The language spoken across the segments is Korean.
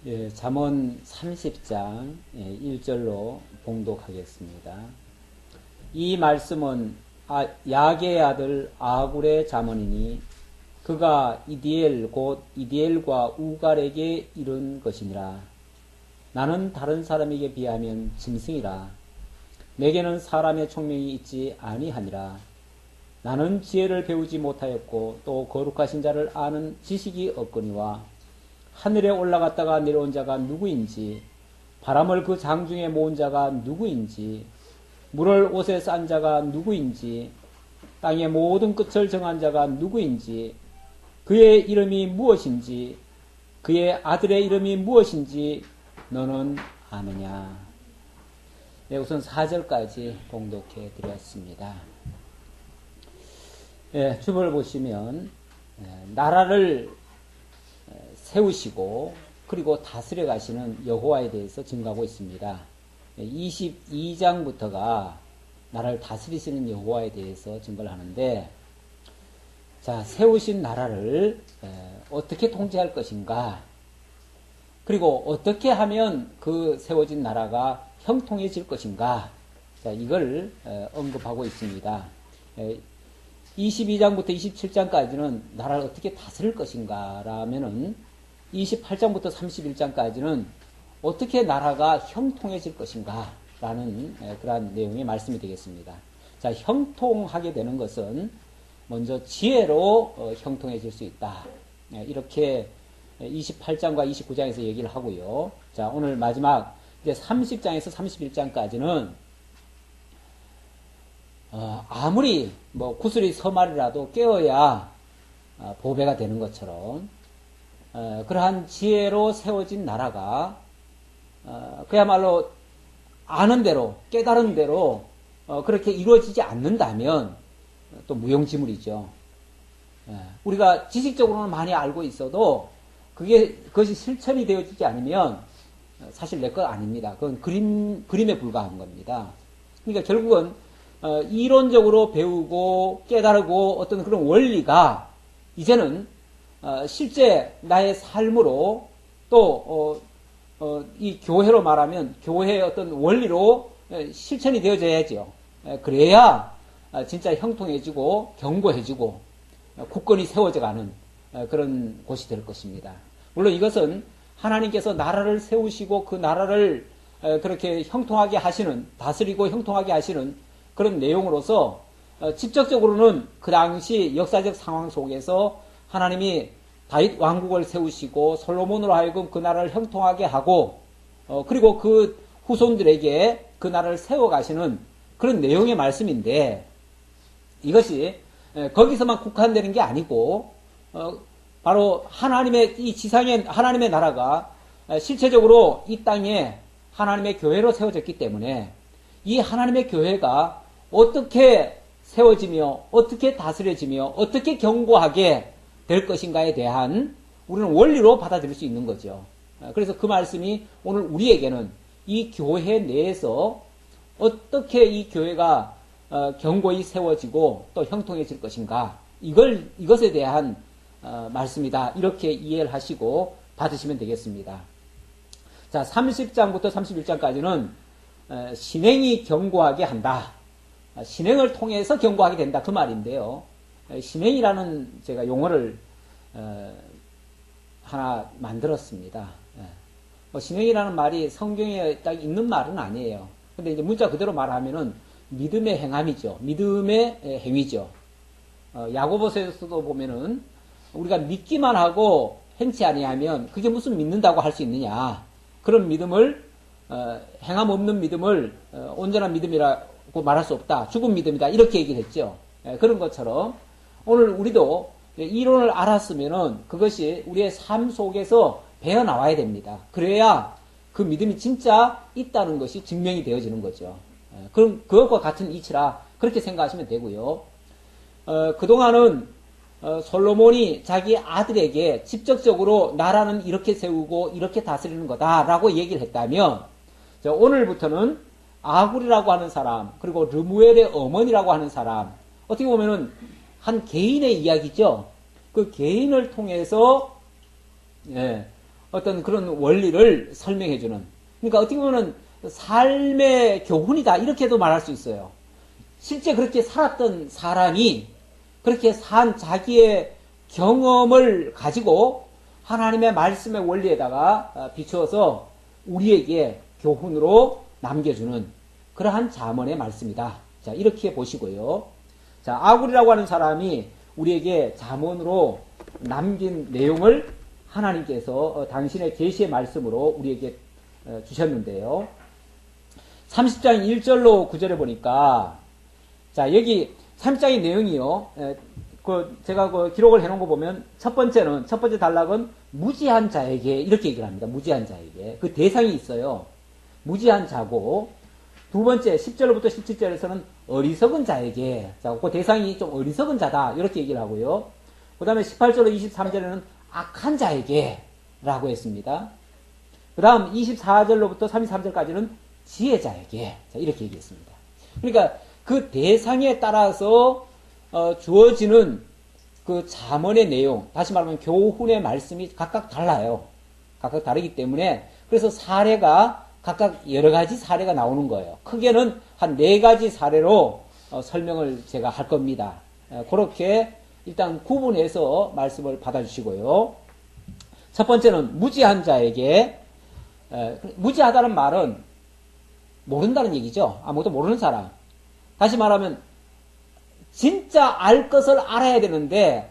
예, 잠언 30장 1절로 봉독하겠습니다. 이 말씀은 야게의 아들 아굴의 잠언이니 그가 이디엘 곧 이디엘과 우갈에게 이룬 것이니라. 나는 다른 사람에게 비하면 짐승이라. 내게는 사람의 총명이 있지 아니하니라. 나는 지혜를 배우지 못하였고 또 거룩하신 자를 아는 지식이 없거니와 하늘에 올라갔다가 내려온 자가 누구인지, 바람을 그 장중에 모은 자가 누구인지, 물을 옷에 싼 자가 누구인지, 땅의 모든 끝을 정한 자가 누구인지, 그의 이름이 무엇인지, 그의 아들의 이름이 무엇인지 너는 아느냐. 네, 우선 4절까지 봉독해 드렸습니다. 네, 주보를 보시면 나라를 세우시고 그리고 다스려 가시는 여호와에 대해서 증거하고 있습니다. 22장부터가 나라를 다스리시는 여호와에 대해서 증거를 하는데, 자, 세우신 나라를 어떻게 통제할 것인가, 그리고 어떻게 하면 그 세워진 나라가 형통해질 것인가, 자, 이걸 언급하고 있습니다. 22장부터 27장까지는 나라를 어떻게 다스릴 것인가 라면은 28장부터 31장까지는 어떻게 나라가 형통해질 것인가 라는 그러한 내용의 말씀이 되겠습니다. 자, 형통하게 되는 것은 먼저 지혜로 형통해질 수 있다. 이렇게 28장과 29장에서 얘기를 하고요. 자, 오늘 마지막 이제 30장에서 31장까지는 아무리 구슬이 서말이라도 깨어야 보배가 되는 것처럼 그러한 지혜로 세워진 나라가 그야말로 아는 대로, 깨달은 대로 그렇게 이루어지지 않는다면 또 무용지물이죠. 우리가 지식적으로는 많이 알고 있어도 그것이 실천이 되어지지 않으면 사실 내 것 아닙니다. 그건 그림에 불과한 겁니다. 그러니까 결국은 이론적으로 배우고 깨달고 어떤 그런 원리가 이제는 실제 나의 삶으로 또 이 교회로 말하면 교회의 어떤 원리로 실천이 되어져야죠. 그래야 진짜 형통해지고 견고해지고 굳건히 세워져가는 그런 곳이 될 것입니다. 물론 이것은 하나님께서 나라를 세우시고 그 나라를 그렇게 형통하게 하시는, 다스리고 형통하게 하시는 그런 내용으로서 직접적으로는 그 당시 역사적 상황 속에서 하나님이 다윗 왕국을 세우시고 솔로몬으로 하여금 그 나라를 형통하게 하고 그리고 그 후손들에게 그 나라를 세워가시는 그런 내용의 말씀인데, 이것이 거기서만 국한되는 게 아니고 바로 하나님의 이 지상의 하나님의 나라가 실체적으로 이 땅에 하나님의 교회로 세워졌기 때문에 이 하나님의 교회가 어떻게 세워지며 어떻게 다스려지며 어떻게 견고하게 될 것인가에 대한 우리는 원리로 받아들일 수 있는 거죠. 그래서 그 말씀이 오늘 우리에게는 이 교회 내에서 어떻게 이 교회가 견고히 세워지고 또 형통해질 것인가, 이것에 대한 말씀이다. 이렇게 이해를 하시고 받으시면 되겠습니다. 자, 30장부터 31장까지는 신행이 견고하게 한다. 신행을 통해서 견고하게 된다. 그 말인데요. 신행이라는 제가 용어를 하나 만들었습니다. 신행이라는 말이 성경에 딱 있는 말은 아니에요. 근데 이제 문자 그대로 말하면은 믿음의 행함이죠. 믿음의 행위죠. 야고보서에서도 보면은 우리가 믿기만 하고 행치 아니하면 그게 무슨 믿는다고 할 수 있느냐. 그런 믿음을 행함 없는 믿음을 온전한 믿음이라고 말할 수 없다. 죽은 믿음이다. 이렇게 얘기를 했죠. 그런 것처럼 오늘 우리도 이론을 알았으면은 그것이 우리의 삶 속에서 배어 나와야 됩니다. 그래야 그 믿음이 진짜 있다는 것이 증명이 되어지는 거죠. 그럼 그것과 같은 이치라 그렇게 생각하시면 되고요. 그동안은 솔로몬이 자기 아들에게 직접적으로 나라는 이렇게 세우고 이렇게 다스리는 거다라고 얘기를 했다면, 오늘부터는 아굴이라고 하는 사람, 그리고 르무엘의 어머니라고 하는 사람, 어떻게 보면은 한 개인의 이야기죠. 그 개인을 통해서 어떤 그런 원리를 설명해주는, 그러니까 어떻게 보면 삶의 교훈이다 이렇게도 말할 수 있어요. 실제 그렇게 살았던 사람이 그렇게 산 자기의 경험을 가지고 하나님의 말씀의 원리에다가 비추어서 우리에게 교훈으로 남겨주는 그러한 잠언의 말씀이다. 자, 이렇게 보시고요. 자, 아굴이라고 하는 사람이 우리에게 잠언으로 남긴 내용을 하나님께서 당신의 계시의 말씀으로 우리에게 주셨는데요. 30장 1절로 9절에 보니까, 자, 여기 30장의 내용이요. 제가 기록을 해놓은 거 보면, 첫 번째 단락은 무지한 자에게, 이렇게 얘기를 합니다. 무지한 자에게. 그 대상이 있어요. 무지한 자고, 두 번째, 10절부터 17절에서는 어리석은 자에게, 자, 그 대상이 좀 어리석은 자다. 이렇게 얘기를 하고요. 그 다음에 18절로 23절에는 악한 자에게, 라고 했습니다. 그 다음 24절로부터 33절까지는 지혜자에게, 자, 이렇게 얘기했습니다. 그러니까 그 대상에 따라서 주어지는 그 잠언의 내용, 다시 말하면 교훈의 말씀이 각각 달라요. 각각 다르기 때문에, 그래서 사례가 각각 여러 가지 사례가 나오는 거예요. 크게는 한 4가지 사례로 설명을 제가 할 겁니다. 그렇게 일단 구분해서 말씀을 받아주시고요. 첫 번째는 무지한 자에게, 무지하다는 말은 모른다는 얘기죠. 아무것도 모르는 사람. 다시 말하면 진짜 알 것을 알아야 되는데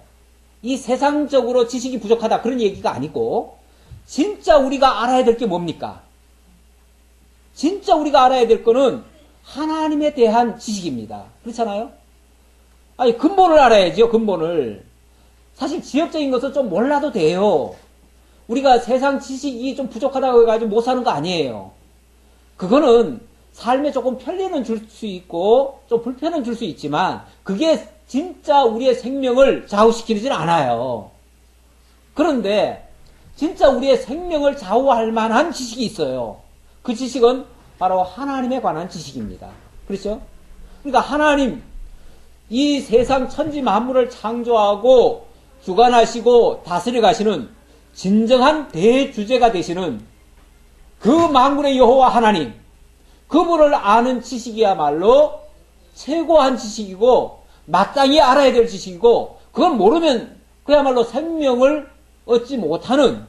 이 세상적으로 지식이 부족하다 그런 얘기가 아니고, 진짜 우리가 알아야 될 게 뭡니까? 진짜 우리가 알아야 될 거는 하나님에 대한 지식입니다. 그렇잖아요? 아니, 근본을 알아야죠, 근본을. 사실 지엽적인 것은 좀 몰라도 돼요. 우리가 세상 지식이 좀 부족하다고 해가지고 못 사는 거 아니에요. 그거는 삶에 조금 편리는 줄 수 있고 좀 불편은 줄 수 있지만 그게 진짜 우리의 생명을 좌우시키지는 않아요. 그런데 진짜 우리의 생명을 좌우할 만한 지식이 있어요. 그 지식은 바로 하나님에 관한 지식입니다. 그렇죠? 그러니까 하나님, 이 세상 천지 만물을 창조하고 주관하시고 다스려 가시는 진정한 대주제가 되시는 그 만군의 여호와 하나님, 그분을 아는 지식이야말로 최고한 지식이고 마땅히 알아야 될 지식이고, 그걸 모르면 그야말로 생명을 얻지 못하는,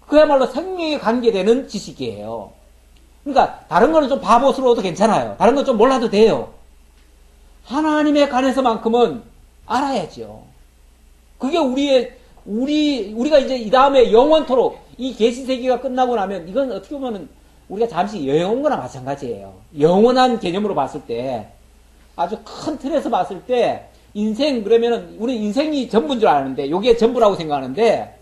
그야말로 생명에 관계되는 지식이에요. 그러니까 다른 거는 좀 바보스러워도 괜찮아요. 다른 건 좀 몰라도 돼요. 하나님에 관해서만큼은 알아야죠. 그게 우리가 이제 이 다음에 영원토록 이 계시세계가 끝나고 나면 이건 어떻게 보면 우리가 잠시 여행 온 거나 마찬가지예요. 영원한 개념으로 봤을 때, 아주 큰 틀에서 봤을 때 인생, 그러면은 우리 인생이 전부인 줄 아는데, 이게 전부라고 생각하는데,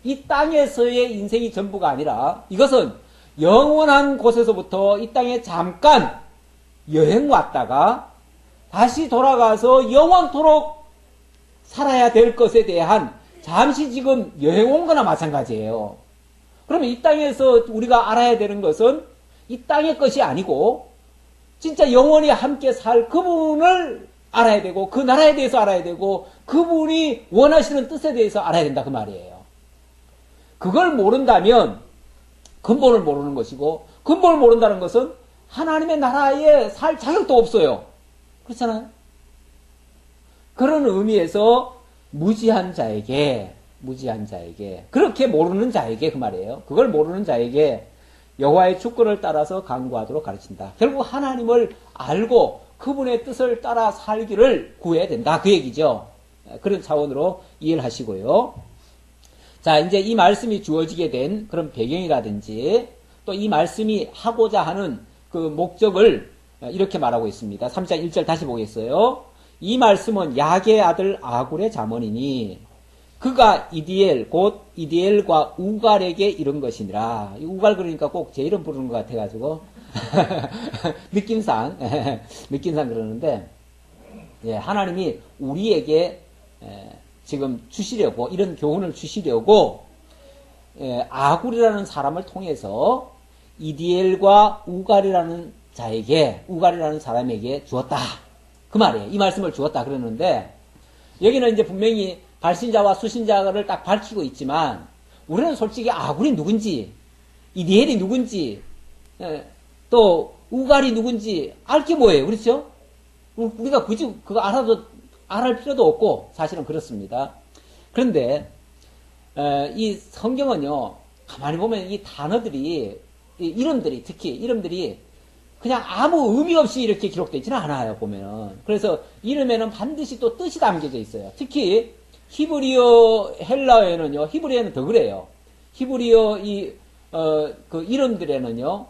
이 땅에서의 인생이 전부가 아니라 이것은 영원한 곳에서부터 이 땅에 잠깐 여행 왔다가 다시 돌아가서 영원토록 살아야 될 것에 대한 잠시 지금 여행 온 거나 마찬가지예요. 그러면 이 땅에서 우리가 알아야 되는 것은 이 땅의 것이 아니고 진짜 영원히 함께 살 그분을 알아야 되고, 그 나라에 대해서 알아야 되고, 그분이 원하시는 뜻에 대해서 알아야 된다 그 말이에요. 그걸 모른다면 근본을 모르는 것이고, 근본을 모른다는 것은 하나님의 나라에 살 자격도 없어요. 그렇잖아요? 그런 의미에서 무지한 자에게, 그렇게 모르는 자에게 그 말이에요. 그걸 모르는 자에게 여호와의 주권을 따라서 강구하도록 가르친다. 결국 하나님을 알고 그분의 뜻을 따라 살기를 구해야 된다. 그 얘기죠. 그런 차원으로 이해를 하시고요. 자, 이제 이 말씀이 주어지게 된 그런 배경이라든지 또 이 말씀이 하고자 하는 그 목적을 이렇게 말하고 있습니다. 3장 1절 다시 보겠어요. 이 말씀은 야게의 아들 아굴의 잠언이니 그가 이디엘 곧 이디엘과 우갈에게 이른 것이니라. 이 우갈 그러니까 꼭 제 이름 부르는 것 같아가지고 느낌상 그러는데, 예, 하나님이 우리에게 지금 주시려고, 이런 교훈을 주시려고 아굴이라는 사람을 통해서 이디엘과 우갈이라는 사람에게 주었다. 그 말이에요. 이 말씀을 주었다 그러는데, 여기는 이제 분명히 발신자와 수신자를 딱 밝히고 있지만 우리는 솔직히 아굴이 누군지, 이디엘이 누군지, 또 우갈이 누군지 알 게 뭐예요? 그렇죠? 우리가 굳이 그거 알할 필요도 없고 사실은 그렇습니다. 그런데 이 성경은요, 가만히 보면 이 단어들이, 이 이름들이, 특히 이름들이 그냥 아무 의미 없이 이렇게 기록되지는 않아요, 보면은. 그래서 이름에는 반드시 또 뜻이 담겨져 있어요. 특히 히브리어, 헬라어에는요, 히브리어는 더 그래요. 히브리어 그 이름들에는요,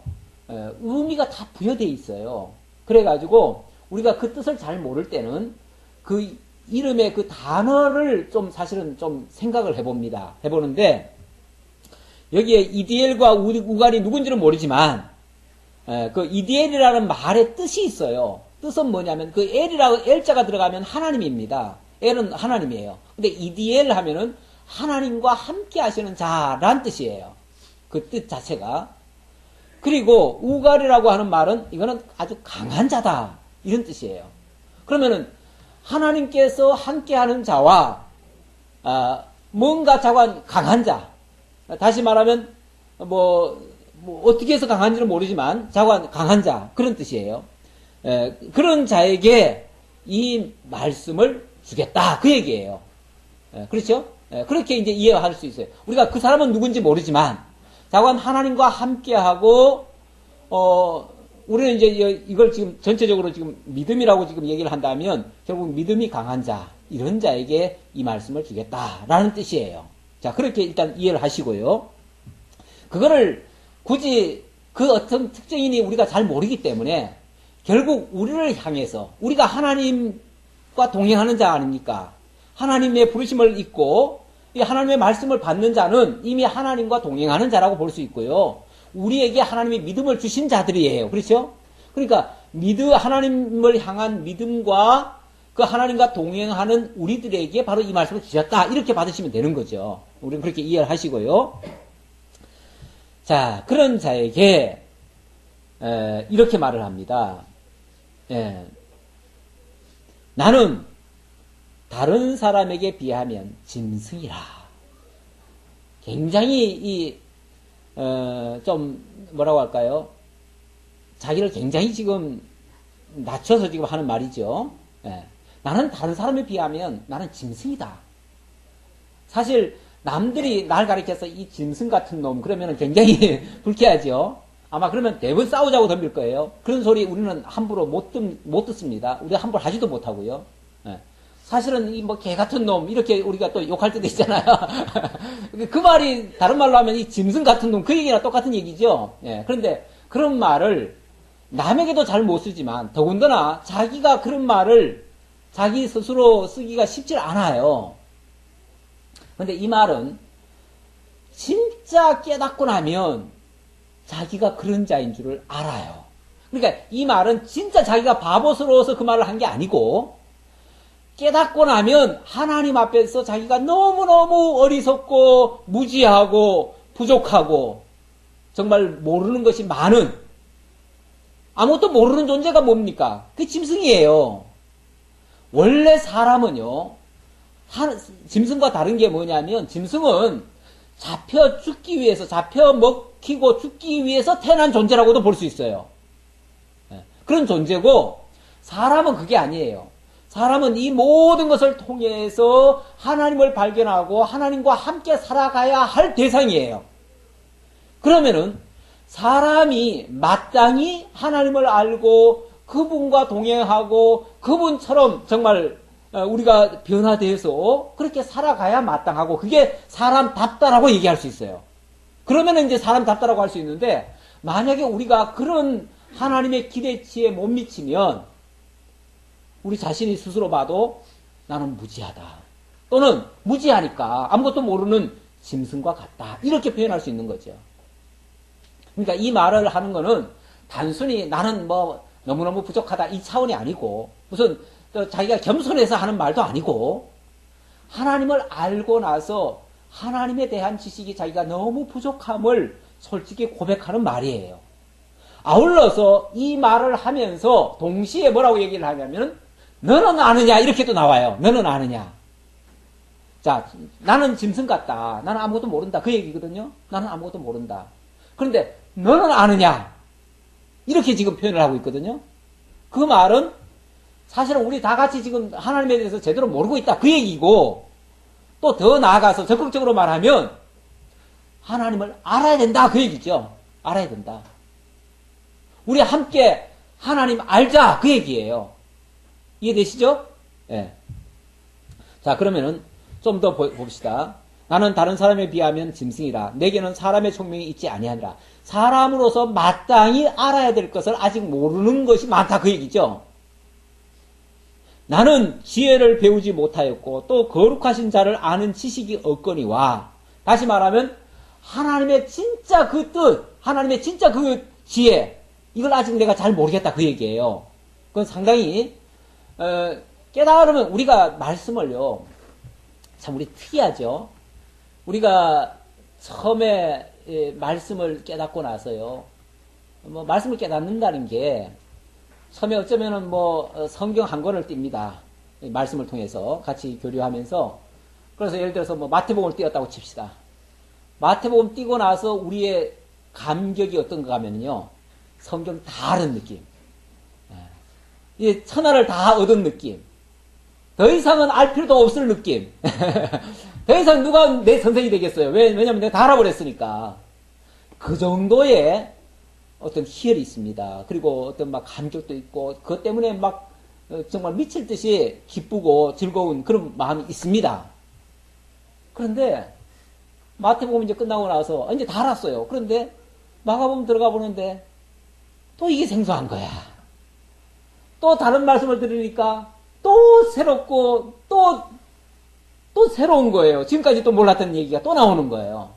의미가 다 부여되어 있어요. 그래가지고 우리가 그 뜻을 잘 모를 때는 그 이름의 그 단어를 좀 사실은 좀 생각을 해보는데, 여기에 이디엘과 우갈이 누군지는 모르지만, 그 이디엘이라는 말의 뜻이 있어요. 뜻은 뭐냐면, 그 엘자가 들어가면 하나님입니다. 엘은 하나님이에요. 근데 이디엘 하면은 하나님과 함께 하시는 자란 뜻이에요. 그 뜻 자체가. 그리고 우갈이라고 하는 말은 이거는 아주 강한 자다, 이런 뜻이에요. 그러면은 하나님께서 함께하는 자와 뭔가 자관 강한 자, 다시 말하면 뭐 어떻게 해서 강한지는 모르지만 자관 강한 자, 그런 뜻이에요. 그런 자에게 이 말씀을 주겠다, 그 얘기예요. 그렇죠? 그렇게 이제 이해할 수 있어요. 우리가 그 사람은 누군지 모르지만 자관 하나님과 함께하고 우리는 이제 이걸 지금 전체적으로 지금 믿음이라고 지금 얘기를 한다면 결국 믿음이 강한 자, 이런 자에게 이 말씀을 주겠다라는 뜻이에요. 자, 그렇게 일단 이해를 하시고요. 그거를 굳이 그 어떤 특정인이 우리가 잘 모르기 때문에 결국 우리를 향해서, 우리가 하나님과 동행하는 자 아닙니까? 하나님의 부르심을 잊고 이 하나님의 말씀을 받는 자는 이미 하나님과 동행하는 자라고 볼 수 있고요. 우리에게 하나님이 믿음을 주신 자들이에요. 그렇죠? 그러니까 하나님을 향한 믿음과 그 하나님과 동행하는 우리들에게 바로 이 말씀을 주셨다, 이렇게 받으시면 되는 거죠. 우리는 그렇게 이해를 하시고요. 자, 그런 자에게 이렇게 말을 합니다. 나는 다른 사람에게 비하면 짐승이라. 굉장히 좀 뭐라고 할까요? 자기를 굉장히 지금 낮춰서 지금 하는 말이죠. 나는 다른 사람에 비하면 나는 짐승이다. 사실 남들이 날 가리켜서 이 짐승 같은 놈 그러면 굉장히 불쾌하죠. 아마 그러면 대부분 싸우자고 덤빌 거예요. 그런 소리 우리는 함부로 못 듣습니다. 우리가 함부로 하지도 못하고요. 사실은 이 뭐 개 같은 놈 이렇게 우리가 또 욕할 때도 있잖아요. 그 말이 다른 말로 하면 이 짐승 같은 놈, 그 얘기랑 똑같은 얘기죠. 그런데 그런 말을 남에게도 잘 못 쓰지만 더군다나 자기가 그런 말을 자기 스스로 쓰기가 쉽지 않아요. 그런데 이 말은 진짜 깨닫고 나면 자기가 그런 자인 줄을 알아요. 그러니까 이 말은 진짜 자기가 바보스러워서 그 말을 한 게 아니고 깨닫고 나면 하나님 앞에서 자기가 너무너무 어리석고 무지하고 부족하고 정말 모르는 것이 많은, 아무것도 모르는 존재가 뭡니까? 그 짐승이에요. 원래 사람은요, 짐승과 다른 게 뭐냐면 짐승은 잡혀 죽기 위해서, 잡혀 먹히고 죽기 위해서 태어난 존재라고도 볼 수 있어요. 그런 존재고 사람은 그게 아니에요. 사람은 이 모든 것을 통해서 하나님을 발견하고 하나님과 함께 살아가야 할 대상이에요. 그러면은 사람이 마땅히 하나님을 알고 그분과 동행하고 그분처럼 정말 우리가 변화돼서 그렇게 살아가야 마땅하고 그게 사람답다라고 얘기할 수 있어요. 그러면은 이제 사람답다라고 할 수 있는데, 만약에 우리가 그런 하나님의 기대치에 못 미치면 우리 자신이 스스로 봐도 나는 무지하다, 또는 무지하니까 아무것도 모르는 짐승과 같다, 이렇게 표현할 수 있는 거죠. 그러니까 이 말을 하는 거는 단순히 나는 뭐 너무너무 부족하다 이 차원이 아니고, 무슨 또 자기가 겸손해서 하는 말도 아니고, 하나님을 알고 나서 하나님에 대한 지식이 자기가 너무 부족함을 솔직히 고백하는 말이에요. 아울러서 이 말을 하면서 동시에 뭐라고 얘기를 하냐면 너는 아느냐, 이렇게 또 나와요. 너는 아느냐. 자, 나는 짐승 같다. 나는 아무것도 모른다. 그 얘기거든요. 나는 아무것도 모른다. 그런데 너는 아느냐? 이렇게 지금 표현을 하고 있거든요. 그 말은 사실은 우리 다 같이 지금 하나님에 대해서 제대로 모르고 있다. 그 얘기고, 또 더 나아가서 적극적으로 말하면 하나님을 알아야 된다. 그 얘기죠. 알아야 된다. 우리 함께 하나님 알자. 그 얘기예요. 이해되시죠? 예. 네. 자, 그러면은 좀 더 봅시다. 나는 다른 사람에 비하면 짐승이라. 내게는 사람의 총명이 있지 아니하니라. 사람으로서 마땅히 알아야 될 것을 아직 모르는 것이 많다. 그 얘기죠. 나는 지혜를 배우지 못하였고 또 거룩하신 자를 아는 지식이 없거니와. 다시 말하면 하나님의 진짜 그 뜻, 하나님의 진짜 그 지혜, 이걸 아직 내가 잘 모르겠다. 그 얘기예요. 그건 상당히 깨달으면 우리가 말씀을요, 참 우리 특이하죠. 우리가 처음에 말씀을 깨닫고 나서요, 뭐 말씀을 깨닫는다는 게 처음에 어쩌면은 뭐 성경 한 권을 띱니다. 말씀을 통해서 같이 교류하면서. 그래서 예를 들어서 뭐 마태복음을 띄었다고 칩시다. 마태복음 띄고 나서 우리의 감격이 어떤가 하면요, 성경 다 아는 느낌. 이 천하를 다 얻은 느낌. 더 이상은 알 필요도 없을 느낌. 더 이상 누가 내 선생이 되겠어요. 왜냐면 내가 다 알아버렸으니까. 그 정도의 어떤 희열이 있습니다. 그리고 어떤 막 감격도 있고, 그것 때문에 막 정말 미칠 듯이 기쁘고 즐거운 그런 마음이 있습니다. 그런데 마태복음 이제 끝나고 나서 이제 다 알았어요. 그런데 마가복음 들어가 보는데 또 이게 생소한 거야. 또 다른 말씀을 들으니까 또 새롭고 또 새로운 거예요. 지금까지 또 몰랐던 얘기가 또 나오는 거예요.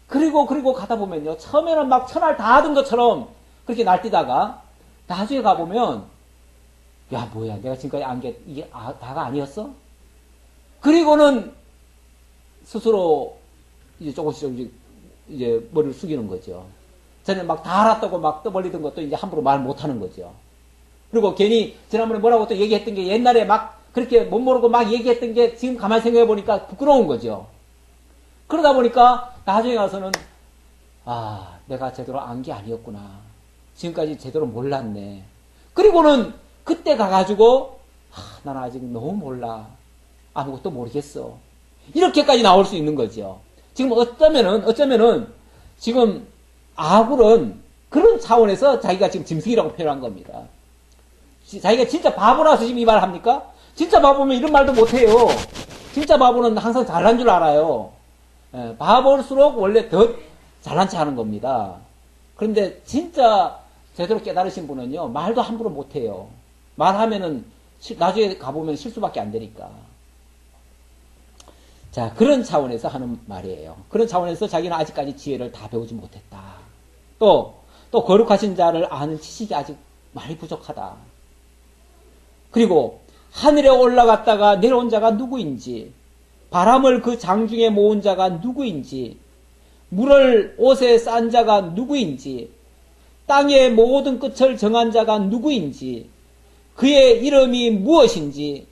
그리고 가다 보면요, 처음에는 막 천할 다 하던 것처럼 그렇게 날뛰다가 나중에 가보면, 야 뭐야, 내가 지금까지 안 게 이게 다가 아니었어? 그리고는 스스로 이제 조금씩 이제 머리를 숙이는 거죠. 저는 막 다 알았다고 막 떠벌리던 것도 이제 함부로 말 못하는 거죠. 그리고 괜히 지난번에 뭐라고 또 얘기했던 게 옛날에 막 그렇게 못 모르고 막 얘기했던 게 지금 가만히 생각해 보니까 부끄러운 거죠. 그러다 보니까 나중에 가서는 내가 제대로 안 게 아니었구나. 지금까지 제대로 몰랐네. 그리고는 그때 가가지고 나는 아직 너무 몰라. 아무것도 모르겠어. 이렇게까지 나올 수 있는 거죠. 지금 어쩌면은 지금 아굴은 그런 차원에서 자기가 지금 짐승이라고 표현한 겁니다. 자기가 진짜 바보라서 지금 이 말 합니까? 진짜 바보면 이런 말도 못해요. 진짜 바보는 항상 잘난 줄 알아요. 바볼수록 원래 더 잘난 체 하는 겁니다. 그런데 진짜 제대로 깨달으신 분은요, 말도 함부로 못해요. 말하면은 나중에 가보면 실수밖에 안 되니까. 자, 그런 차원에서 하는 말이에요. 그런 차원에서 자기는 아직까지 지혜를 다 배우지 못했다. 또 거룩하신 자를 아는 지식이 아직 많이 부족하다. 그리고 하늘에 올라갔다가 내려온 자가 누구인지, 바람을 그 장중에 모은 자가 누구인지, 물을 옷에 싼 자가 누구인지, 땅의 모든 끝을 정한 자가 누구인지, 그의 이름이 무엇인지,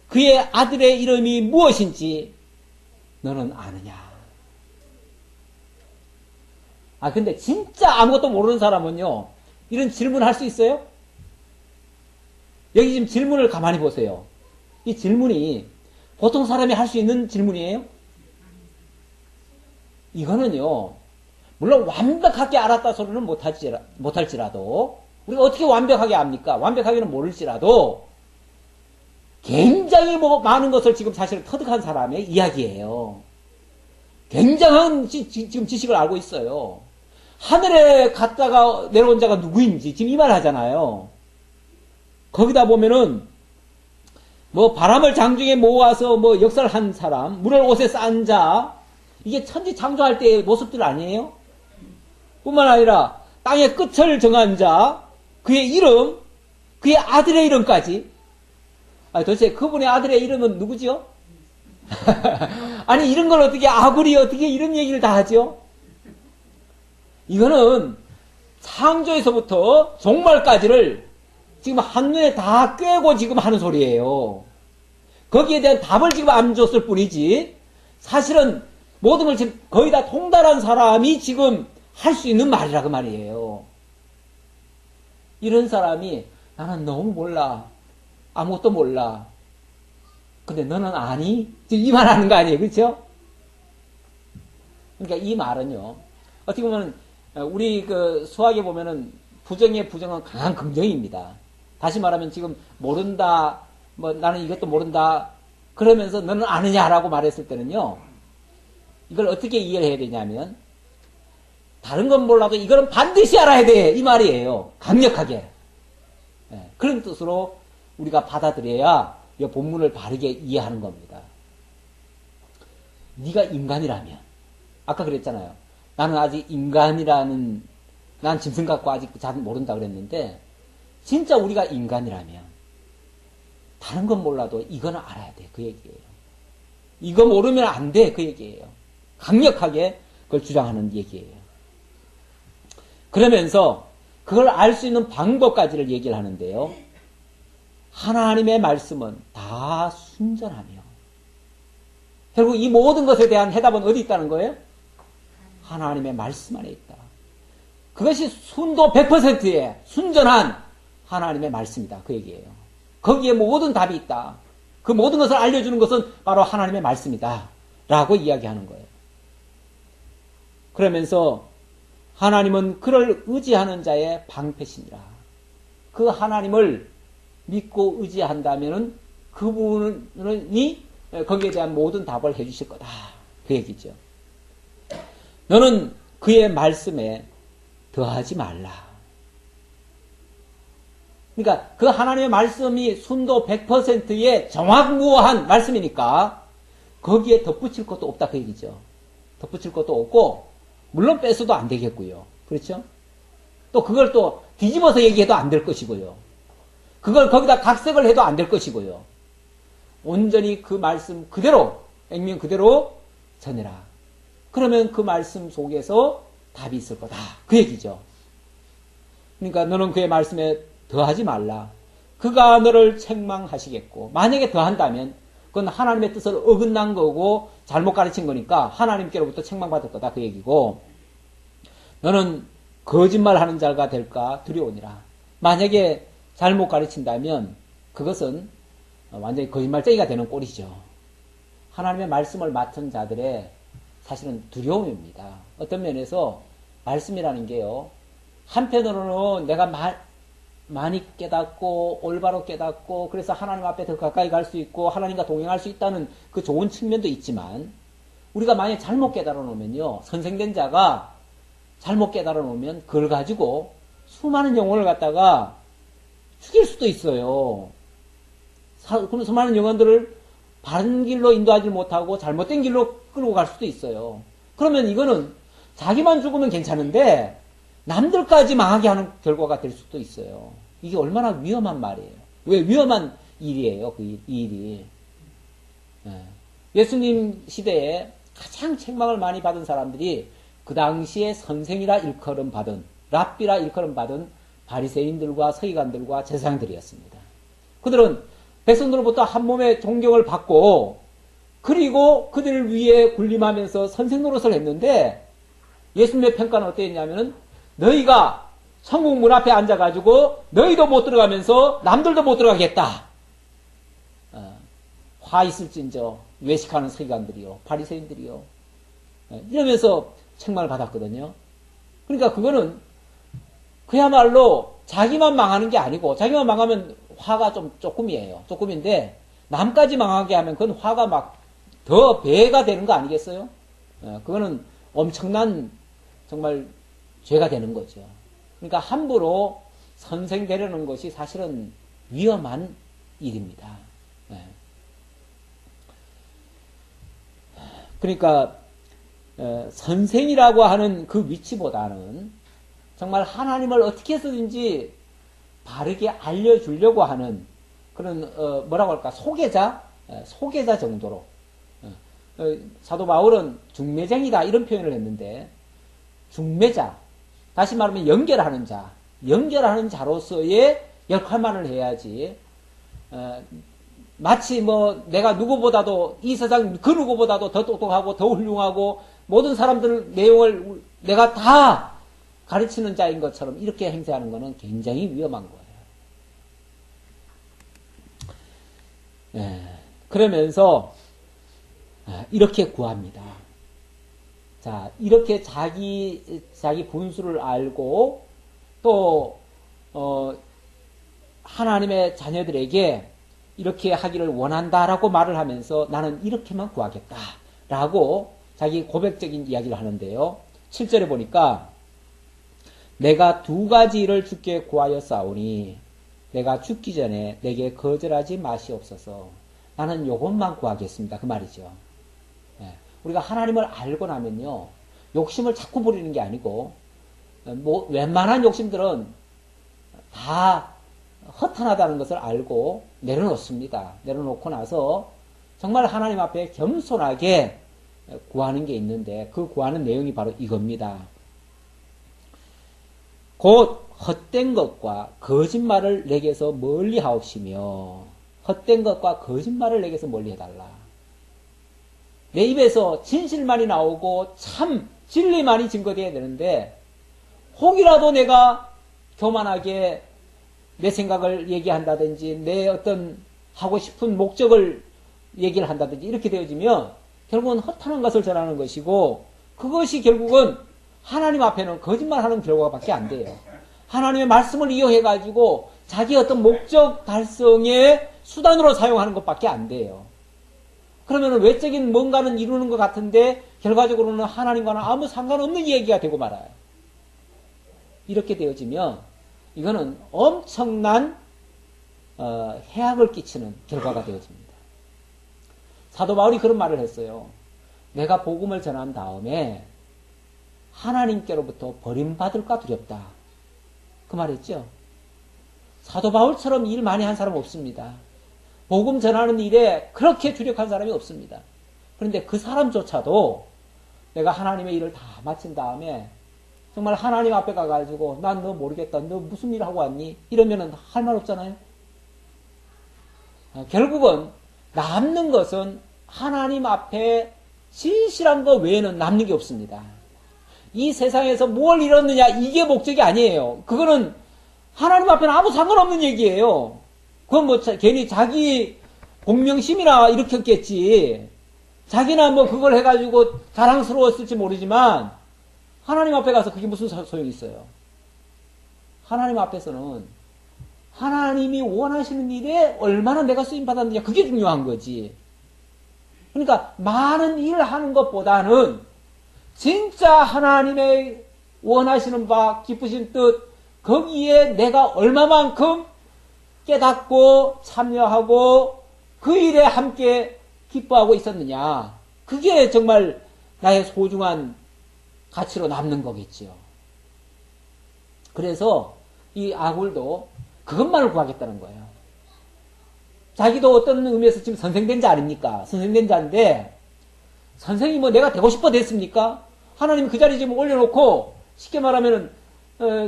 그의 아들의 이름이 무엇인지 너는 아느냐? 근데 진짜 아무것도 모르는 사람은요, 이런 질문을 할 수 있어요? 여기 지금 질문을 가만히 보세요. 이 질문이 보통 사람이 할 수 있는 질문이에요? 이거는요, 물론 완벽하게 알았다 소리는 못할지라도, 우리가 어떻게 완벽하게 압니까? 완벽하게는 모를지라도, 굉장히 많은 것을 지금 사실 터득한 사람의 이야기예요. 굉장한 지금 지식을 알고 있어요. 하늘에 갔다가 내려온 자가 누구인지 지금 이 말 하잖아요. 거기다 보면은 뭐 바람을 장중에 모아서 뭐 역사를 한 사람, 물을 옷에 싼 자, 이게 천지 창조할 때의 모습들 아니에요? 뿐만 아니라 땅의 끝을 정한 자, 그의 이름, 그의 아들의 이름까지. 도대체 그분의 아들의 이름은 누구죠? 아니, 이런 걸 어떻게 아굴이 어떻게 이런 얘기를 다 하죠? 이거는 창조에서부터 종말까지를 지금 한눈에 다 꿰고 지금 하는 소리예요. 거기에 대한 답을 지금 안 줬을 뿐이지 사실은 모든 걸 지금 거의 다 통달한 사람이 지금 할 수 있는 말이라 그 말이에요. 이런 사람이 나는 너무 몰라. 아무것도 몰라. 근데 너는 아니? 이 말 하는 거 아니에요. 그렇죠? 그러니까 이 말은요. 어떻게 보면 우리 그 수학에 보면은 부정의 부정은 강한 긍정입니다. 다시 말하면 지금 모른다. 뭐 나는 이것도 모른다. 그러면서 너는 아느냐라고 말했을 때는요. 이걸 어떻게 이해를 해야 되냐면 다른 건 몰라도 이거는 반드시 알아야 돼. 이 말이에요. 강력하게. 네, 그런 뜻으로 우리가 받아들여야 이 본문을 바르게 이해하는 겁니다. 네가 인간이라면 아까 그랬잖아요. 나는 아직 인간이라는 난 짐승 갖고 아직 잘 모른다 그랬는데 진짜 우리가 인간이라면 다른 건 몰라도 이거는 알아야 돼. 그 얘기예요. 이거 모르면 안 돼. 그 얘기예요. 강력하게 그걸 주장하는 얘기예요. 그러면서 그걸 알 수 있는 방법까지를 얘기를 하는데요. 하나님의 말씀은 다 순전하며 결국 이 모든 것에 대한 해답은 어디 있다는 거예요? 하나님의 말씀 안에 있다. 그것이 순도 100%의 순전한 하나님의 말씀이다. 그 얘기예요. 거기에 모든 답이 있다. 그 모든 것을 알려주는 것은 바로 하나님의 말씀이다. 라고 이야기하는 거예요. 그러면서 하나님은 그를 의지하는 자의 방패시니라. 그 하나님을 믿고 의지한다면은 그분이 거기에 대한 모든 답을 해주실 거다. 그 얘기죠. 너는 그의 말씀에 더하지 말라. 그러니까 그 하나님의 말씀이 순도 100%의 정확무어한 말씀이니까 거기에 덧붙일 것도 없다. 그 얘기죠. 덧붙일 것도 없고 물론 뺏어도 안 되겠고요. 그렇죠? 또 그걸 또 뒤집어서 얘기해도 안 될 것이고요. 그걸 거기다 각색을 해도 안 될 것이고요. 온전히 그 말씀 그대로 액면 그대로 전해라. 그러면 그 말씀 속에서 답이 있을 거다. 그 얘기죠. 그러니까 너는 그의 말씀에 더하지 말라. 그가 너를 책망하시겠고 만약에 더한다면 그건 하나님의 뜻을 어긋난 거고 잘못 가르친 거니까 하나님께로부터 책망받을 거다. 그 얘기고 너는 거짓말하는 자가 될까 두려우니라. 만약에 잘못 가르친다면 그것은 완전히 거짓말쟁이가 되는 꼴이죠. 하나님의 말씀을 맡은 자들의 사실은 두려움입니다. 어떤 면에서 말씀이라는 게요. 한편으로는 내가 많이 깨닫고 올바로 깨닫고 그래서 하나님 앞에 더 가까이 갈 수 있고 하나님과 동행할 수 있다는 그 좋은 측면도 있지만 우리가 만약 잘못 깨달아 놓으면요. 선생된 자가 잘못 깨달아 놓으면 그걸 가지고 수많은 영혼을 갖다가 죽일 수도 있어요. 그럼 수많은 영혼들을 바른 길로 인도하지 못하고 잘못된 길로 끌고 갈 수도 있어요. 그러면 이거는 자기만 죽으면 괜찮은데 남들까지 망하게 하는 결과가 될 수도 있어요. 이게 얼마나 위험한 말이에요. 왜 위험한 일이에요. 이 일이. 예수님 시대에 가장 책망을 많이 받은 사람들이 그 당시에 선생이라 일컬음 받은 랍비라 일컬음 받은 바리새인들과 서기관들과 제사장들이었습니다. 그들은 백성들로부터 한 몸의 존경을 받고 그리고 그들을 위해 군림하면서 선생 노릇을 했는데 예수님의 평가는 어땠냐면은 너희가 천국 문 앞에 앉아가지고 너희도 못 들어가면서 남들도 못 들어가겠다. 화 있을진저 외식하는 서기관들이요. 바리새인들이요. 이러면서 책망을 받았거든요. 그러니까 그거는 그야말로 자기만 망하는 게 아니고 자기만 망하면 화가 좀 조금이에요. 조금인데 남까지 망하게 하면 그건 화가 막 더 배가 되는 거 아니겠어요? 그거는 엄청난 정말 죄가 되는 거죠. 그러니까 함부로 선생 되려는 것이 사실은 위험한 일입니다. 그러니까 선생이라고 하는 그 위치보다는 정말 하나님을 어떻게 해서든지 바르게 알려주려고 하는 그런 뭐라고 할까 소개자 정도로 사도 바울은 중매쟁이다 이런 표현을 했는데 중매자 다시 말하면 연결하는 자로서의 역할만을 해야지 마치 뭐 내가 누구보다도 이 세상 그 누구보다도 더 똑똑하고 더 훌륭하고 모든 사람들 내용을 내가 다 가르치는 자인 것처럼 이렇게 행세하는 것은 굉장히 위험한 거예요. 예, 그러면서 이렇게 구합니다. 자, 이렇게 자기 분수를 알고 또 하나님의 자녀들에게 이렇게 하기를 원한다라고 말을 하면서 나는 이렇게만 구하겠다라고 자기 고백적인 이야기를 하는데요. 7절에 보니까 내가 두 가지 일을 주께 구하여 싸우니 내가 죽기 전에 내게 거절하지 마시옵소서. 나는 요것만 구하겠습니다. 그 말이죠. 우리가 하나님을 알고 나면요, 욕심을 자꾸 부리는 게 아니고 뭐 웬만한 욕심들은 다 허탄하다는 것을 알고 내려놓습니다. 내려놓고 나서 정말 하나님 앞에 겸손하게 구하는 게 있는데 그 구하는 내용이 바로 이겁니다. 곧 헛된 것과 거짓말을 내게서 멀리 하옵시며 헛된 것과 거짓말을 내게서 멀리 해달라. 내 입에서 진실만이 나오고 참 진리만이 증거되어야 되는데 혹이라도 내가 교만하게 내 생각을 얘기한다든지 내 어떤 하고 싶은 목적을 얘기를 한다든지 이렇게 되어지면 결국은 허탄한 것을 전하는 것이고 그것이 결국은 하나님 앞에는 거짓말하는 결과밖에 안 돼요. 하나님의 말씀을 이용해가지고 자기 어떤 목적 달성의 수단으로 사용하는 것밖에 안 돼요. 그러면 외적인 뭔가는 이루는 것 같은데 결과적으로는 하나님과는 아무 상관없는 얘기가 되고 말아요. 이렇게 되어지면 이거는 엄청난 해악을 끼치는 결과가 되어집니다. 사도 바울이 그런 말을 했어요. 내가 복음을 전한 다음에 하나님께로부터 버림받을까 두렵다. 그 말했죠. 사도 바울처럼 일 많이 한 사람 없습니다. 복음 전하는 일에 그렇게 주력한 사람이 없습니다. 그런데 그 사람조차도 내가 하나님의 일을 다 마친 다음에 정말 하나님 앞에 가가지고 난 너 모르겠다. 너 무슨 일 하고 왔니? 이러면은 할 말 없잖아요. 결국은 남는 것은 하나님 앞에 진실한 것 외에는 남는 게 없습니다. 이 세상에서 뭘 이뤘느냐 이게 목적이 아니에요. 그거는 하나님 앞에는 아무 상관없는 얘기예요. 그건 뭐 괜히 자기 공명심이나 일으켰겠지. 자기나 뭐 그걸 해가지고 자랑스러웠을지 모르지만 하나님 앞에 가서 그게 무슨 소용이 있어요. 하나님 앞에서는 하나님이 원하시는 일에 얼마나 내가 쓰임받았느냐 그게 중요한 거지. 그러니까 많은 일을 하는 것보다는 진짜 하나님의 원하시는 바 기쁘신 뜻 거기에 내가 얼마만큼 깨닫고 참여하고 그 일에 함께 기뻐하고 있었느냐. 그게 정말 나의 소중한 가치로 남는 거겠지요. 그래서 이 아굴도 그것만을 구하겠다는 거예요. 자기도 어떤 의미에서 지금 선생된 자 아닙니까? 선생된 자인데 선생이 뭐 내가 되고 싶어 됐습니까? 하나님이 그 자리에 지금 올려놓고 쉽게 말하면은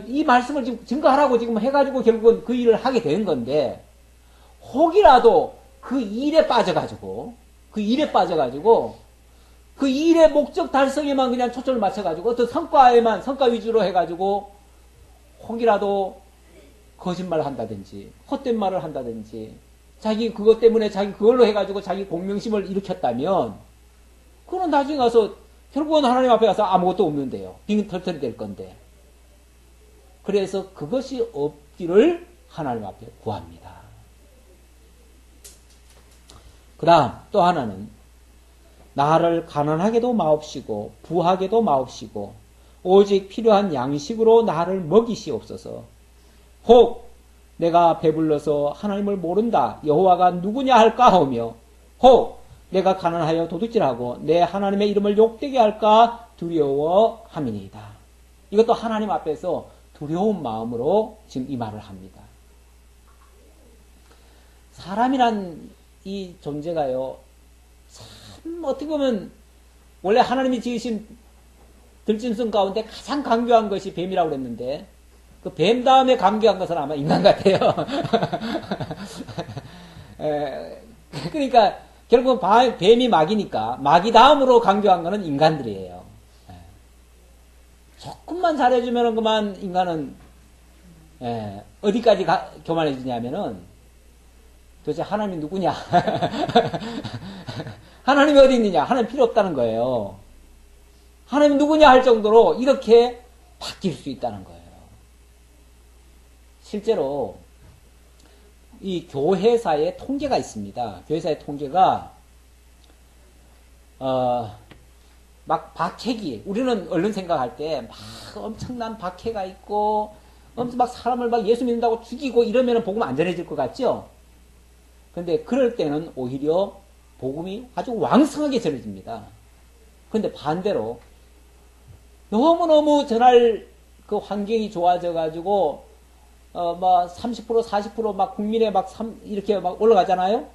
이 말씀을 지금 증거하라고 지금 해가지고 결국은 그 일을 하게 된 건데 혹이라도 그 일에 빠져가지고 그 일의 목적 달성에만 그냥 초점을 맞춰가지고 어떤 성과에만 성과 위주로 해가지고 혹이라도 거짓말을 한다든지 헛된 말을 한다든지 자기 그것 때문에 자기 그걸로 해가지고 자기 공명심을 일으켰다면 그건 나중에 가서 결국은 하나님 앞에 가서 아무것도 없는데요. 빙털털이 될 건데. 그래서 그것이 없기를 하나님 앞에 구합니다. 그 다음 또 하나는 나를 가난하게도 마옵시고 부하게도 마옵시고 오직 필요한 양식으로 나를 먹이시옵소서. 혹 내가 배불러서 하나님을 모른다 여호와가 누구냐 할까 하며 혹 내가 가난하여 도둑질하고 내 하나님의 이름을 욕되게 할까 두려워함이니이다. 이것도 하나님 앞에서 두려운 마음으로 지금 이 말을 합니다. 사람이란 이 존재가요, 참 어떻게 보면 원래 하나님이 지으신 들짐승 가운데 가장 강교한 것이 뱀이라고 그랬는데 그 뱀 다음에 강교한 것은 아마 인간 같아요. 그러니까 결국 뱀이 마귀니까 마귀 다음으로 강조한 거는 인간들이에요. 예. 조금만 잘해주면 그만 인간은 예, 어디까지 교만해지냐면은 도대체 하나님이 누구냐? 하나님이 어디 있느냐? 하나님 필요 없다는 거예요. 하나님이 누구냐 할 정도로 이렇게 바뀔 수 있다는 거예요. 실제로 이 교회사의 통계가 있습니다. 교회사의 통계가 막 박해기, 우리는 얼른 생각할 때 막 엄청난 박해가 있고 엄청 막 사람을 막 예수 믿는다고 죽이고 이러면 복음 안전해질 것 같죠? 근데 그럴 때는 오히려 복음이 아주 왕성하게 전해집니다. 근데 반대로 너무너무 전할 그 환경이 좋아져 가지고 막 30%, 40% 국민의 이렇게 막 올라가잖아요?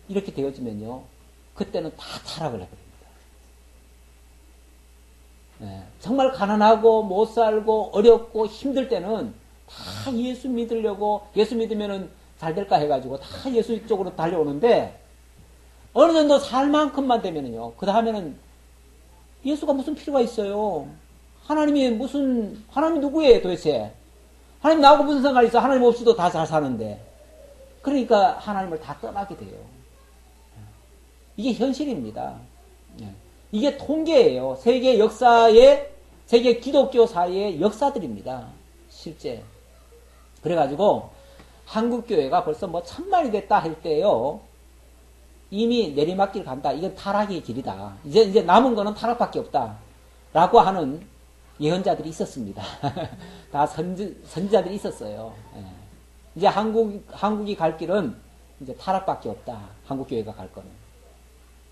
이렇게 되어지면요. 그때는 다 타락을 해버립니다. 네, 정말 가난하고 못 살고 어렵고 힘들 때는 다 예수 믿으려고, 예수 믿으면은 잘 될까 해가지고 다 예수 쪽으로 달려오는데, 어느 정도 살 만큼만 되면은요, 그 다음에는 예수가 무슨 필요가 있어요? 하나님이 누구예요 도대체? 하나님 나하고 무슨 상관이 있어? 하나님 없이도 다 잘 사는데. 그러니까 하나님을 다 떠나게 돼요. 이게 현실입니다. 이게 통계예요. 세계 기독교 사회의 역사들입니다. 실제. 그래가지고 한국교회가 벌써 1000만이 됐다 할 때요. 이미 내리막길 간다. 이건 타락의 길이다. 이제 남은 거는 타락밖에 없다. 라고 하는 예언자들이 있었습니다. 다 선지자들이 있었어요. 예. 이제 한국이 갈 길은 이제 타락밖에 없다. 한국교회가 갈 거는.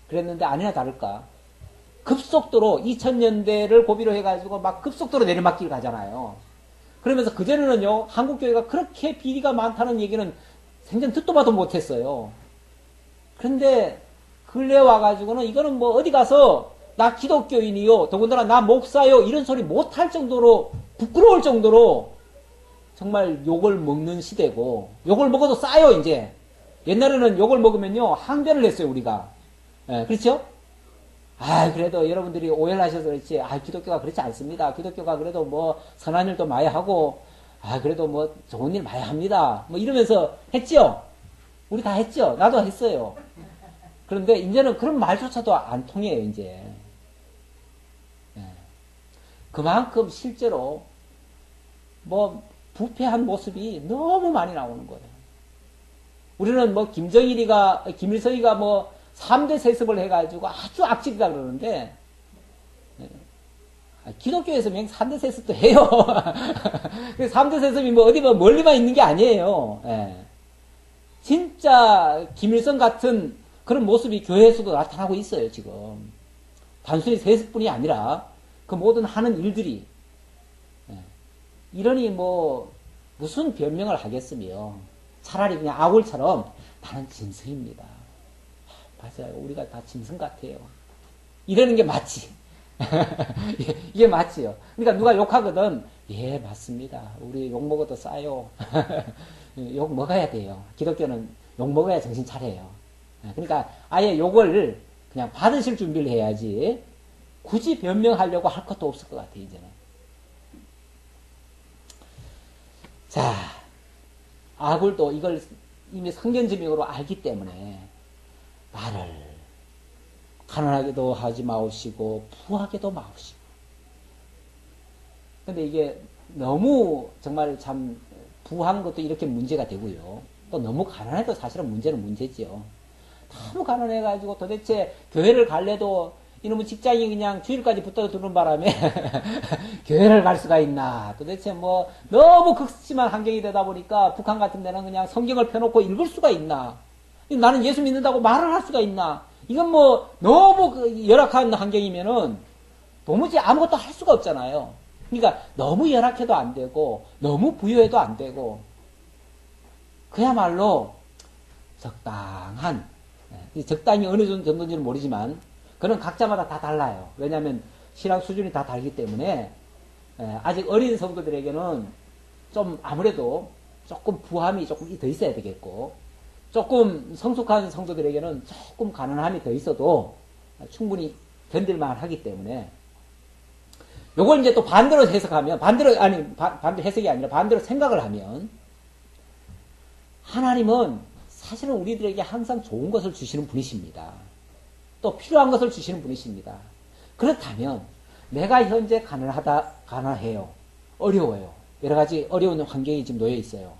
그랬는데 아니나 다를까. 급속도로 2000년대를 고비로 해가지고 막 급속도로 내리막길 가잖아요. 그러면서 그전에는요, 한국교회가 그렇게 비리가 많다는 얘기는 생전 듣도 봐도 못했어요. 그런데 근래 와가지고는 이거는 뭐 어디 가서 나 기독교인이요, 더군다나 나 목사요, 이런 소리 못할 정도로, 부끄러울 정도로 정말 욕을 먹는 시대고, 욕을 먹어도 싸요, 이제. 옛날에는 욕을 먹으면요, 항변을 했어요, 우리가. 예, 그렇죠? 그래도 여러분들이 오해를 하셔서 그렇지, 기독교가 그렇지 않습니다. 기독교가 그래도 뭐 선한 일도 많이 하고, 그래도 뭐 좋은 일 많이 합니다. 뭐 이러면서 했죠? 우리 다 했죠? 나도 했어요. 그런데 이제는 그런 말조차도 안 통해요, 이제. 그만큼 실제로 뭐 부패한 모습이 너무 많이 나오는 거예요. 우리는 뭐 김일성이가 뭐 3대 세습을 해가지고 아주 악질이다 그러는데, 기독교에서 그냥 3대 세습도 해요. 3대 세습이 뭐 어디 멀리만 있는 게 아니에요. 진짜 김일성 같은 그런 모습이 교회에서도 나타나고 있어요, 지금. 단순히 세습뿐이 아니라 그 모든 하는 일들이. 이러니 뭐 무슨 변명을 하겠으며, 차라리 그냥 아굴처럼 나는 짐승입니다. 맞아요. 우리가 다 짐승 같아요. 이러는 게 맞지. 이게 맞지요. 그러니까 누가 욕하거든. 예, 맞습니다. 우리 욕 먹어도 싸요. 욕 먹어야 돼요. 기독교는 욕 먹어야 정신 차려요. 그러니까 아예 욕을 그냥 받으실 준비를 해야지 굳이 변명하려고 할 것도 없을 것 같아요, 이제는. 자, 아굴도 이걸 이미 성견지명으로 알기 때문에 나를 가난하게도 하지 마옵시고 부하게도 마옵시고. 근데 이게 너무 정말 참 부한 것도 이렇게 문제가 되고요. 또 너무 가난해도 사실은 문제는 문제지요. 너무 가난해가지고 도대체 교회를 갈래도 이놈의 직장이 그냥 주일까지 붙어 두는 바람에 교회를 갈 수가 있나. 도대체 뭐 너무 극심한 환경이 되다 보니까 북한 같은 데는 그냥 성경을 펴놓고 읽을 수가 있나. 나는 예수 믿는다고 말을 할 수가 있나. 이건 뭐 너무 열악한 환경이면은 도무지 아무것도 할 수가 없잖아요. 그러니까 너무 열악해도 안 되고 너무 부유해도 안 되고 그야말로 적당한, 적당히 어느 정도인지는 모르지만 그는 각자마다 다 달라요. 왜냐하면 신앙 수준이 다 다르기 때문에 아직 어린 성도들에게는 좀 아무래도 조금 부함이 조금 더 있어야 되겠고, 조금 성숙한 성도들에게는 조금 가난함이 더 있어도 충분히 견딜만 하기 때문에 요걸 이제 또 반대로 해석하면, 반대로 해석이 아니라 반대로 생각을 하면, 하나님은 사실은 우리들에게 항상 좋은 것을 주시는 분이십니다. 또 필요한 것을 주시는 분이십니다. 그렇다면 내가 현재 가난해요. 어려워요. 여러 가지 어려운 환경이 지금 놓여 있어요.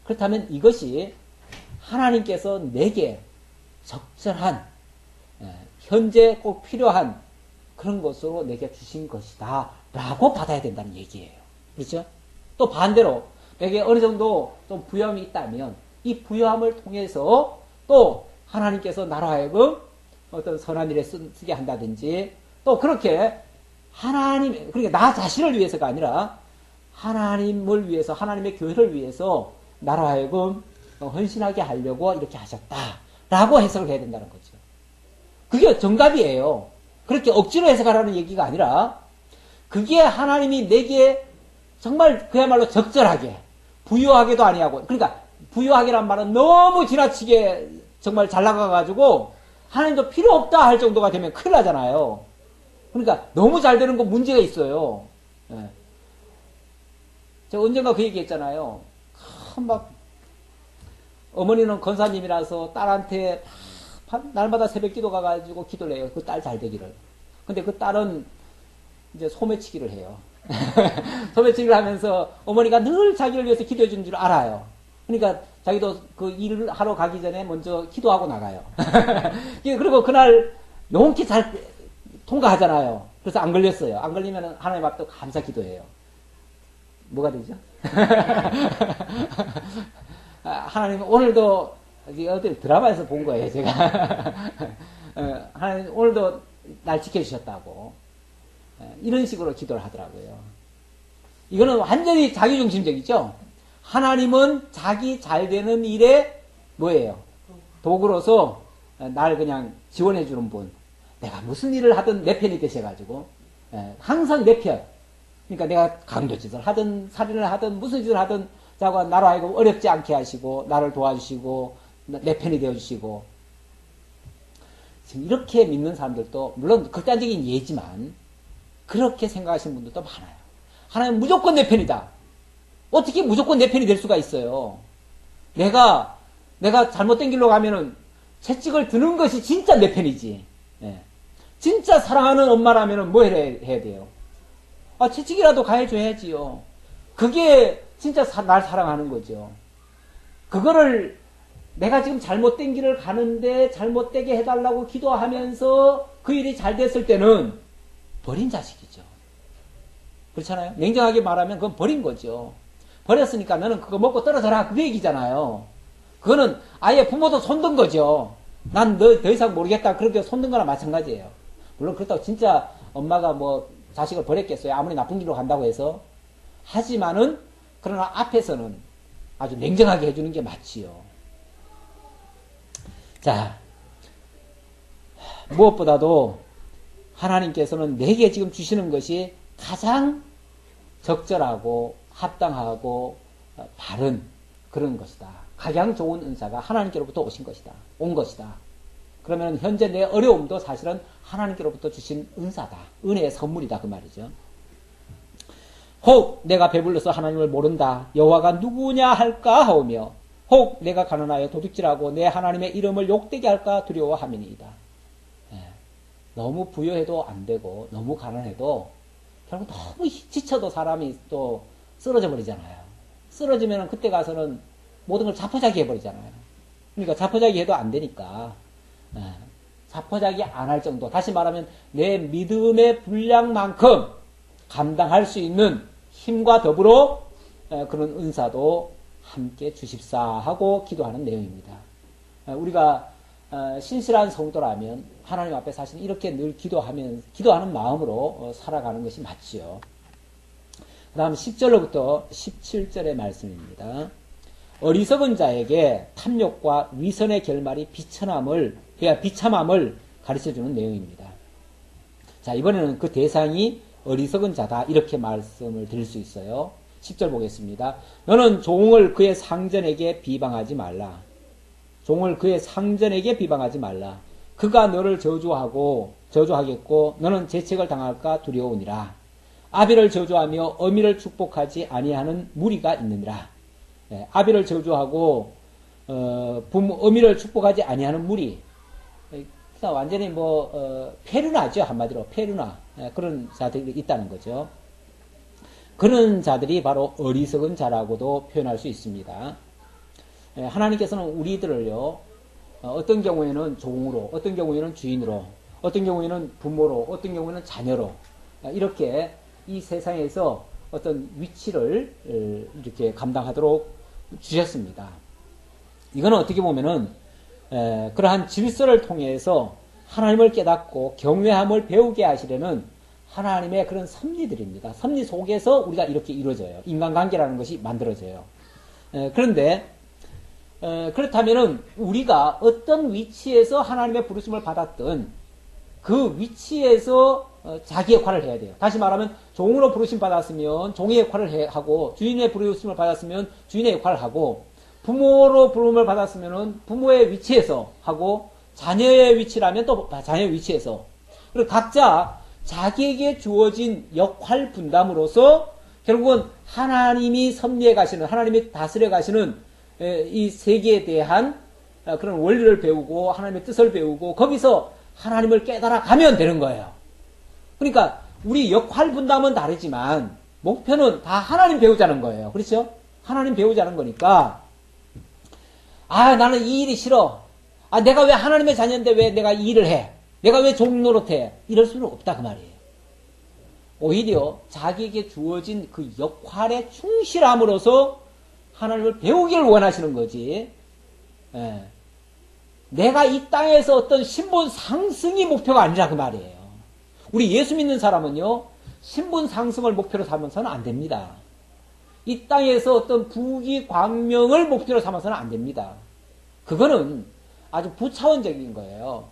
그렇다면 이것이 하나님께서 내게 적절한, 현재 꼭 필요한 그런 것으로 내게 주신 것이다 라고 받아야 된다는 얘기예요. 그렇죠? 또 반대로 내게 어느 정도 좀 부여함이 있다면 이 부여함을 통해서 또 하나님께서 나로 하여금 어떤 선한 일에 쓰게 한다든지, 또 그렇게 그러니까 나 자신을 위해서가 아니라 하나님을 위해서, 하나님의 교회를 위해서 나로 하여금 헌신하게 하려고 이렇게 하셨다라고 해석을 해야 된다는 거죠. 그게 정답이에요. 그렇게 억지로 해석하라는 얘기가 아니라 그게 하나님이 내게 정말 그야말로 적절하게 부유하게도 아니하고, 그러니까 부유하게란 말은 너무 지나치게 정말 잘 나가가지고 하나님도 필요 없다 할 정도가 되면 큰일 나잖아요. 그러니까 너무 잘 되는 건 문제가 있어요. 예. 제가 언젠가 그 얘기 했잖아요. 막 어머니는 권사님이라서 딸한테 날마다 새벽 기도 가가지고 기도를 해요. 그 딸 잘 되기를. 근데 그 딸은 이제 소매치기를 해요. 소매치기를 하면서 어머니가 늘 자기를 위해서 기도해 주는 줄 알아요. 그러니까 자기도 그 일을 하러 가기 전에 먼저 기도하고 나가요. 그리고 그날 용케 잘 통과하잖아요. 그래서 안 걸렸어요. 안 걸리면 하나님 앞에 감사 기도해요. 뭐가 되죠? 하나님 오늘도 어디 드라마에서 본 거예요, 제가. 하나님 오늘도 날 지켜주셨다고. 이런 식으로 기도를 하더라고요. 이거는 완전히 자기중심적이죠? 하나님은 자기 잘되는 일에 뭐예요? 도구로서 날 그냥 지원해주는 분. 내가 무슨 일을 하든 내 편이 되셔가지고, 항상 내 편. 그러니까 내가 강도짓을 하든, 살인을 하든, 무슨 짓을 하든, 자고 나로 하여금 어렵지 않게 하시고, 나를 도와주시고, 내 편이 되어주시고. 지금 이렇게 믿는 사람들도, 물론 극단적인 예지만, 그렇게 생각하시는 분들도 많아요. 하나님 무조건 내 편이다. 어떻게 무조건 내 편이 될 수가 있어요? 내가 잘못된 길로 가면은 채찍을 드는 것이 진짜 내 편이지. 예. 진짜 사랑하는 엄마라면은 뭐 해야 돼요? 채찍이라도 가해줘야지요. 그게 진짜 날 사랑하는 거죠. 그거를 내가 지금 잘못된 길을 가는데 잘못되게 해달라고 기도하면서 그 일이 잘 됐을 때는 버린 자식이죠. 그렇잖아요? 냉정하게 말하면 그건 버린 거죠. 버렸으니까 너는 그거 먹고 떨어져라. 그 얘기잖아요. 그거는 아예 부모도 손든 거죠. 난 너 더 이상 모르겠다. 그렇게 손든 거나 마찬가지예요. 물론 그렇다고 진짜 엄마가 뭐 자식을 버렸겠어요. 아무리 나쁜 길로 간다고 해서. 하지만은 그러나 앞에서는 아주 냉정하게 해주는 게 맞지요. 자, 무엇보다도 하나님께서는 내게 지금 주시는 것이 가장 적절하고 합당하고 바른 그런 것이다. 가장 좋은 은사가 하나님께로부터 오신 것이다. 온 것이다. 그러면 현재 내 어려움도 사실은 하나님께로부터 주신 은사다. 은혜의 선물이다. 그 말이죠. 혹 내가 배불러서 하나님을 모른다. 여호와가 누구냐 할까 하오며 혹 내가 가난하여 도둑질하고 내 하나님의 이름을 욕되게 할까 두려워함이니이다. 너무 부여해도 안 되고 너무 가난해도 결국 너무 지쳐도 사람이 또 쓰러져 버리잖아요. 쓰러지면 그때 가서는 모든 걸 자포자기 해버리잖아요. 그러니까 자포자기 해도 안 되니까 자포자기 안 할 정도, 다시 말하면 내 믿음의 분량만큼 감당할 수 있는 힘과 더불어 그런 은사도 함께 주십사 하고 기도하는 내용입니다. 우리가 신실한 성도라면 하나님 앞에 사실 이렇게 늘 기도하는 마음으로 살아가는 것이 맞지요. 그 다음 10절로부터 17절의 말씀입니다. 어리석은 자에게 탐욕과 위선의 결말이 비참함을 가르쳐주는 내용입니다. 자, 이번에는 그 대상이 어리석은 자다 이렇게 말씀을 드릴 수 있어요. 10절 보겠습니다. 너는 종을 그의 상전에게 비방하지 말라. 종을 그의 상전에게 비방하지 말라. 그가 너를 저주하겠고 너는 재책을 당할까 두려우니라. 아비를 저주하며 어미를 축복하지 아니하는 무리가 있느니라. 아비를 저주하고 어미를 축복하지 아니하는 무리. 완전히 페르나죠. 한마디로 페르나. 그런 자들이 있다는 거죠. 그런 자들이 바로 어리석은 자라고도 표현할 수 있습니다. 하나님께서는 우리들을요, 어떤 경우에는 종으로, 어떤 경우에는 주인으로, 어떤 경우에는 부모로, 어떤 경우에는 자녀로, 이렇게 이 세상에서 어떤 위치를 이렇게 감당하도록 주셨습니다. 이거는 어떻게 보면은, 그러한 질서를 통해서 하나님을 깨닫고 경외함을 배우게 하시려는 하나님의 그런 섭리들입니다. 섭리 속에서 우리가 이렇게 이루어져요. 인간관계라는 것이 만들어져요. 그런데 그렇다면은 우리가 어떤 위치에서 하나님의 부르심을 받았든 그 위치에서 자기 역할을 해야 돼요. 다시 말하면 종으로 부르심 받았으면 종의 역할을 하고 주인의 부르심을 받았으면 주인의 역할을 하고 부모로 부름을 받았으면 부모의 위치에서 하고 자녀의 위치라면 또 자녀의 위치에서 그리고 각자 자기에게 주어진 역할 분담으로서 결국은 하나님이 섭리해 가시는 하나님이 다스려 가시는 이 세계에 대한 그런 원리를 배우고 하나님의 뜻을 배우고 거기서 하나님을 깨달아 가면 되는 거예요. 그러니까 우리 역할 분담은 다르지만 목표는 다 하나님 배우자는 거예요. 그렇죠? 하나님 배우자는 거니까 나는 이 일이 싫어. 내가 왜 하나님의 자녀인데 왜 내가 이 일을 해? 내가 왜 종노릇해? 이럴 수는 없다 그 말이에요. 오히려 자기에게 주어진 그 역할에 충실함으로써 하나님을 배우기를 원하시는 거지. 내가 이 땅에서 어떤 신분 상승이 목표가 아니라 그 말이에요. 우리 예수 믿는 사람은요, 신분 상승을 목표로 삼아서는 안 됩니다. 이 땅에서 어떤 부귀 광명을 목표로 삼아서는 안 됩니다. 그거는 아주 부차원적인 거예요.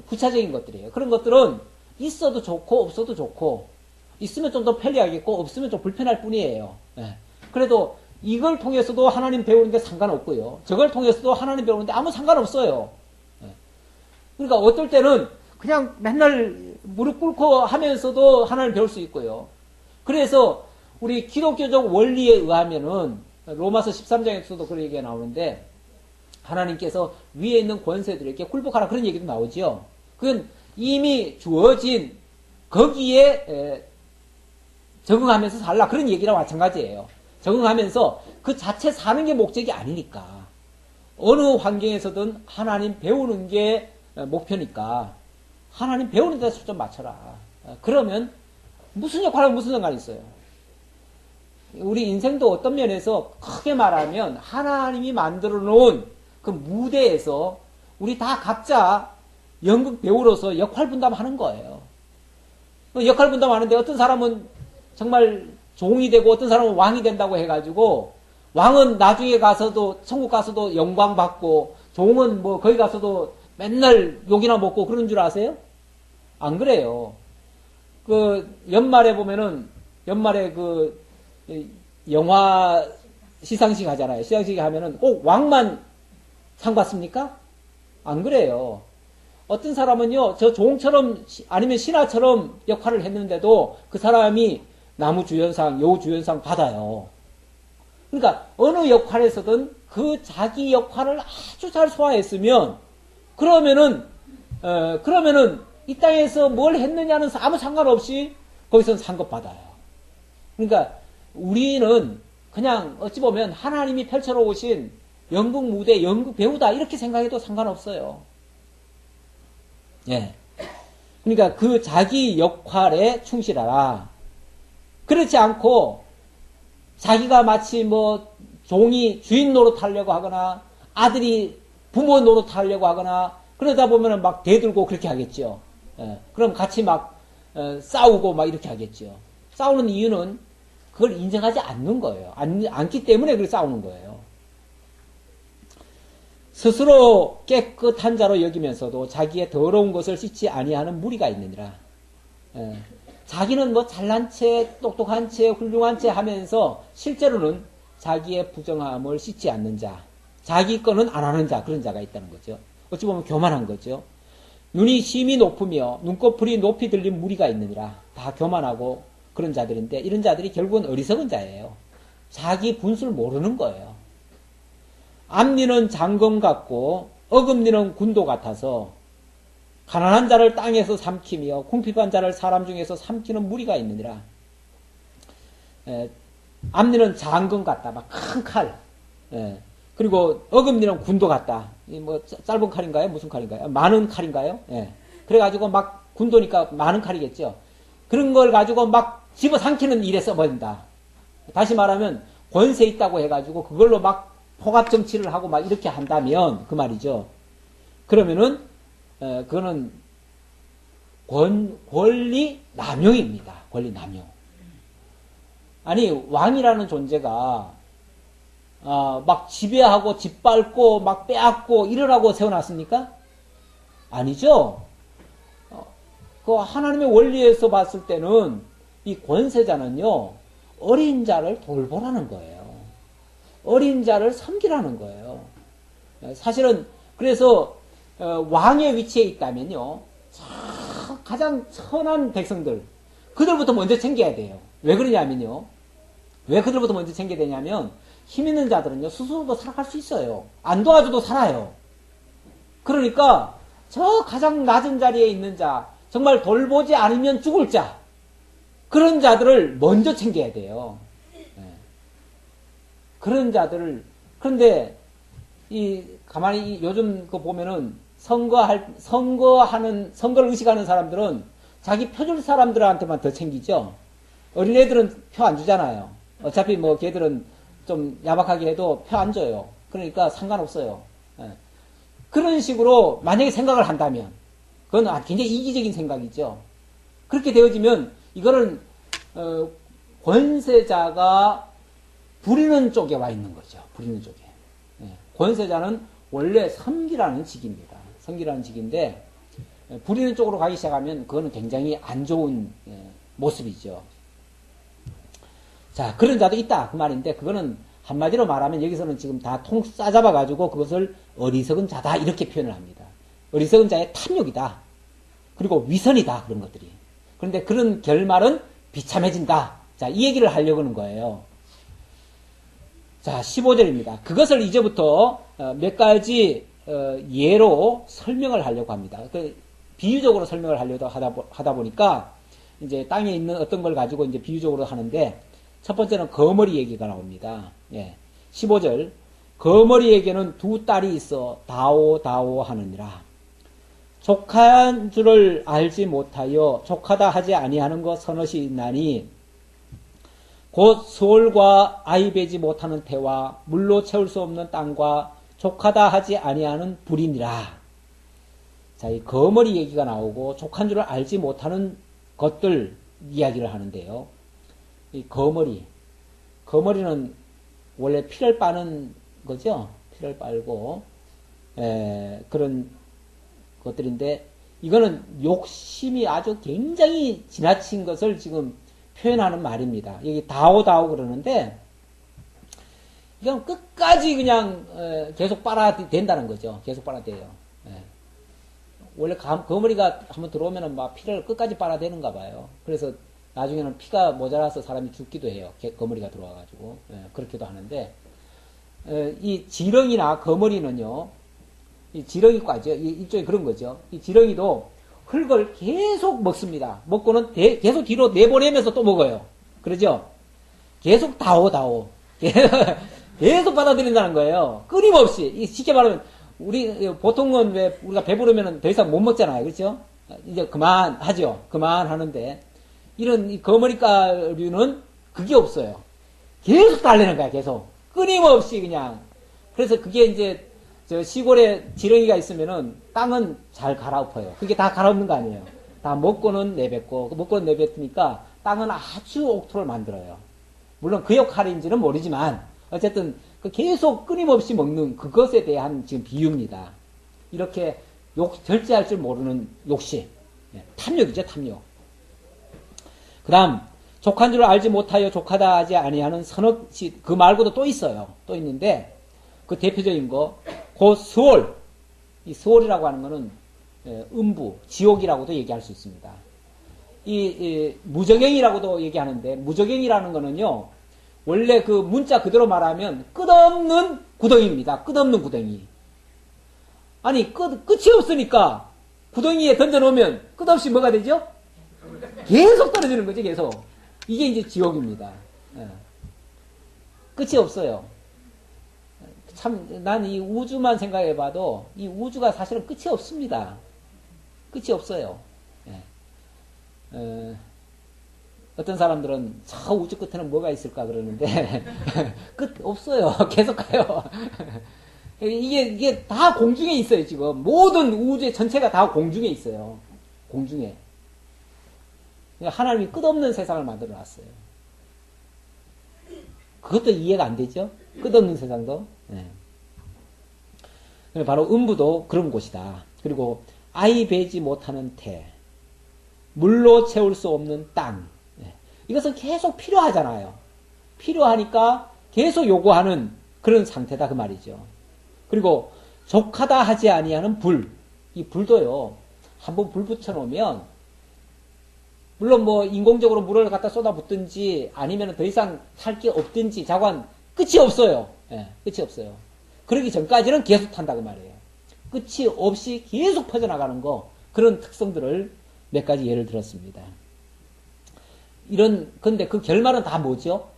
부차적인 것들이에요. 그런 것들은 있어도 좋고 없어도 좋고 있으면 좀 더 편리하겠고 없으면 좀 불편할 뿐이에요. 그래도 이걸 통해서도 하나님 배우는데 상관없고요. 저걸 통해서도 하나님 배우는데 아무 상관없어요. 그러니까 어떨 때는 그냥 맨날 무릎 꿇고 하면서도 하나님 배울 수 있고요. 그래서 우리 기독교적 원리에 의하면은 로마서 13장에서도 그런 얘기가 나오는데 하나님께서 위에 있는 권세들에게 굴복하라 그런 얘기도 나오죠. 그건 이미 주어진 거기에 적응하면서 살라 그런 얘기랑 마찬가지예요. 적응하면서 그 자체 사는 게 목적이 아니니까 어느 환경에서든 하나님 배우는 게 목표니까 하나님 배우는 데서 좀 맞춰라. 그러면 무슨 역할하고 무슨 상관이 있어요. 우리 인생도 어떤 면에서 크게 말하면 하나님이 만들어 놓은 그 무대에서 우리 다 각자 연극 배우로서 역할 분담하는 거예요. 역할 분담하는데 어떤 사람은 정말 종이 되고 어떤 사람은 왕이 된다고 해가지고 왕은 나중에 가서도 천국 가서도 영광 받고 종은 뭐 거기 가서도 맨날 욕이나 먹고 그런 줄 아세요? 안 그래요. 그 연말에 보면은 연말에 그 영화 시상식 하잖아요. 시상식 하면은 꼭 왕만 상 받습니까? 안 그래요. 어떤 사람은요, 저 종처럼 아니면 신하처럼 역할을 했는데도 그 사람이 나무주연상, 여우주연상 받아요. 그러니까 어느 역할에서든 그 자기 역할을 아주 잘 소화했으면 그러면은 이 땅에서 뭘 했느냐는 아무 상관없이 거기서 상급 받아요. 그러니까 우리는 그냥 어찌 보면 하나님이 펼쳐놓으신 연극 무대, 연극 배우다 이렇게 생각해도 상관없어요. 예. 그러니까 그 자기 역할에 충실하라. 그렇지 않고 자기가 마치 뭐 종이 주인 노릇하려고 하거나 아들이 부모 노릇하려고 하거나 그러다 보면은 막 대들고 그렇게 하겠죠. 예. 그럼 같이 막 싸우고 막 이렇게 하겠죠. 싸우는 이유는 그걸 인정하지 않는 거예요. 않기 때문에 그걸 싸우는 거예요. 스스로 깨끗한 자로 여기면서도 자기의 더러운 것을 씻지 아니하는 무리가 있느니라. 자기는 뭐 잘난 채, 똑똑한 채, 훌륭한 채 하면서 실제로는 자기의 부정함을 씻지 않는 자. 자기 거는 안 하는 자, 그런 자가 있다는 거죠. 어찌 보면 교만한 거죠. 눈이 심히 높으며 눈꺼풀이 높이 들린 무리가 있느니라. 다 교만하고 그런 자들인데 이런 자들이 결국은 어리석은 자예요. 자기 분수를 모르는 거예요. 앞니는 장검 같고 어금니는 군도 같아서 가난한 자를 땅에서 삼키며 궁핍한 자를 사람 중에서 삼키는 무리가 있느니라. 앞니는 장검 같다. 막 큰 칼. 그리고 어금니는 군도 같다. 뭐 짧은 칼인가요? 무슨 칼인가요? 많은 칼인가요? 그래가지고 막 군도니까 많은 칼이겠죠. 그런 걸 가지고 막 집어삼키는 일에 써버린다. 다시 말하면 권세 있다고 해가지고 그걸로 막 포갑 정치를 하고 막 이렇게 한다면 그 말이죠. 그러면은 그거는 권리 남용입니다. 권리 남용. 아니 왕이라는 존재가 막 지배하고 짓밟고 막 빼앗고 이러라고 세워놨습니까? 아니죠. 그 하나님의 원리에서 봤을 때는 이 권세자는요 어린 자를 돌보라는 거예요. 어린 자를 섬기라는 거예요. 사실은 그래서 왕의 위치에 있다면요 가장 선한 백성들 그들부터 먼저 챙겨야 돼요. 왜 그러냐면요. 왜 그들부터 먼저 챙겨야 되냐면 힘 있는 자들은요 스스로도 살아갈 수 있어요. 안 도와줘도 살아요. 그러니까 저 가장 낮은 자리에 있는 자 정말 돌보지 않으면 죽을 자 그런 자들을 먼저 챙겨야 돼요. 그런 자들을 그런데 가만히 요즘 그 보면은 선거를 의식하는 사람들은 자기 표줄 사람들한테만 더 챙기죠. 어린애들은 표 안 주잖아요. 어차피 뭐 걔들은 좀 야박하게 해도 표 안 줘요. 그러니까 상관없어요. 그런 식으로 만약에 생각을 한다면 그건 굉장히 이기적인 생각이죠. 그렇게 되어지면 이거는 권세자가 부리는 쪽에 와 있는 거죠. 부리는 쪽에. 권세자는 원래 섬기라는 직입니다. 섬기라는 직인데 부리는 쪽으로 가기 시작하면 그거는 굉장히 안 좋은 모습이죠. 자, 그런 자도 있다 그 말인데 그거는 한마디로 말하면 여기서는 지금 다 통 싸잡아 가지고 그것을 어리석은 자다 이렇게 표현을 합니다. 어리석은 자의 탐욕이다. 그리고 위선이다 그런 것들이. 그런데 그런 결말은 비참해진다. 자, 이 얘기를 하려고 하는 거예요. 자, 15절입니다. 그것을 이제부터 몇 가지 예로 설명을 하려고 합니다. 비유적으로 설명을 하려고 하다 보니까 이제 땅에 있는 어떤 걸 가지고 이제 비유적으로 하는데 첫 번째는 거머리 얘기가 나옵니다. 15절 거머리에게는 두 딸이 있어 다오 하느니라. 족한 줄을 알지 못하여 족하다 하지 아니하는 것 서너시 있나니 곧 수월과 아이 베지 못하는 태와 물로 채울 수 없는 땅과 족하다 하지 아니하는 불이니라. 자, 이 거머리 얘기가 나오고 족한 줄을 알지 못하는 것들 이야기를 하는데요. 이 거머리는 원래 피를 빠는 거죠. 피를 빨고 그런 것들인데 이거는 욕심이 아주 굉장히 지나친 것을 지금 표현하는 말입니다. 여기 다오 그러는데 이건 끝까지 그냥 계속 빨아댄다는 거죠. 계속 빨아대요. 원래 거머리가 한번 들어오면은 막 피를 끝까지 빨아대는가 봐요. 그래서 나중에는 피가 모자라서 사람이 죽기도 해요. 거머리가 들어와가지고 그렇게도 하는데 이 지렁이나 거머리는요. 이 지렁이과죠. 일종의 그런 거죠. 이 지렁이도 흙을 계속 먹습니다. 먹고는 계속 뒤로 내보내면서 또 먹어요. 그러죠? 계속 다오. 계속 받아들인다는 거예요. 끊임없이. 쉽게 말하면, 보통은 왜 우리가 배부르면 더 이상 못 먹잖아요. 그렇죠? 이제 그만하죠. 그만하는데, 이런 이 거머리가류는 그게 없어요. 계속 달래는 거야, 계속. 끊임없이 그냥. 그래서 그게 이제, 저 시골에 지렁이가 있으면은 땅은 잘 갈아엎어요. 그게 다 갈아엎는 거 아니에요. 다 먹고는 내뱉고, 먹고는 내뱉으니까 땅은 아주 옥토를 만들어요. 물론 그 역할인지는 모르지만, 어쨌든 계속 끊임없이 먹는 그것에 대한 지금 비유입니다. 이렇게 절제할 줄 모르는 욕심. 탐욕이죠, 탐욕. 그 다음, 족한 줄 알지 못하여 족하다 하지 아니하는 선악시, 그 말고도 또 있어요. 또 있는데, 그 대표적인 거, 곧 스월. 이 스월이라고 하는 거는 음부, 지옥이라고도 얘기할 수 있습니다. 이 무저갱이라고도 얘기하는데, 무저갱이라는 거는요, 원래 그 문자 그대로 말하면 끝없는 구덩이입니다. 끝없는 구덩이. 아니, 끝이 없으니까 구덩이에 던져놓으면 끝없이 뭐가 되죠? 계속 떨어지는 거지, 계속. 이게 이제 지옥입니다. 끝이 없어요. 참, 난 이 우주만 생각해봐도 이 우주가 사실은 끝이 없습니다. 끝이 없어요. 어떤 사람들은 저 우주 끝에는 뭐가 있을까 그러는데 끝 없어요. 계속 가요. 이게 다 공중에 있어요, 지금. 모든 우주의 전체가 다 공중에 있어요. 공중에. 하나님이 끝없는 세상을 만들어 놨어요. 그것도 이해가 안 되죠? 끝없는 세상도. 바로 음부도 그런 곳이다. 그리고 아이 베지 못하는 태, 물로 채울 수 없는 땅. 이것은 계속 필요하잖아요. 필요하니까 계속 요구하는 그런 상태다 그 말이죠. 그리고 족하다 하지 아니하는 불. 이 불도요, 한번 불 붙여놓으면 물론 뭐 인공적으로 물을 갖다 쏟아붓든지 아니면 더 이상 살 게 없든지 자관 끝이 없어요. 끝이 없어요. 그러기 전까지는 계속 탄다고 말이에요. 끝이 없이 계속 퍼져나가는 거, 그런 특성들을 몇 가지 예를 들었습니다. 근데 그 결말은 다 뭐죠?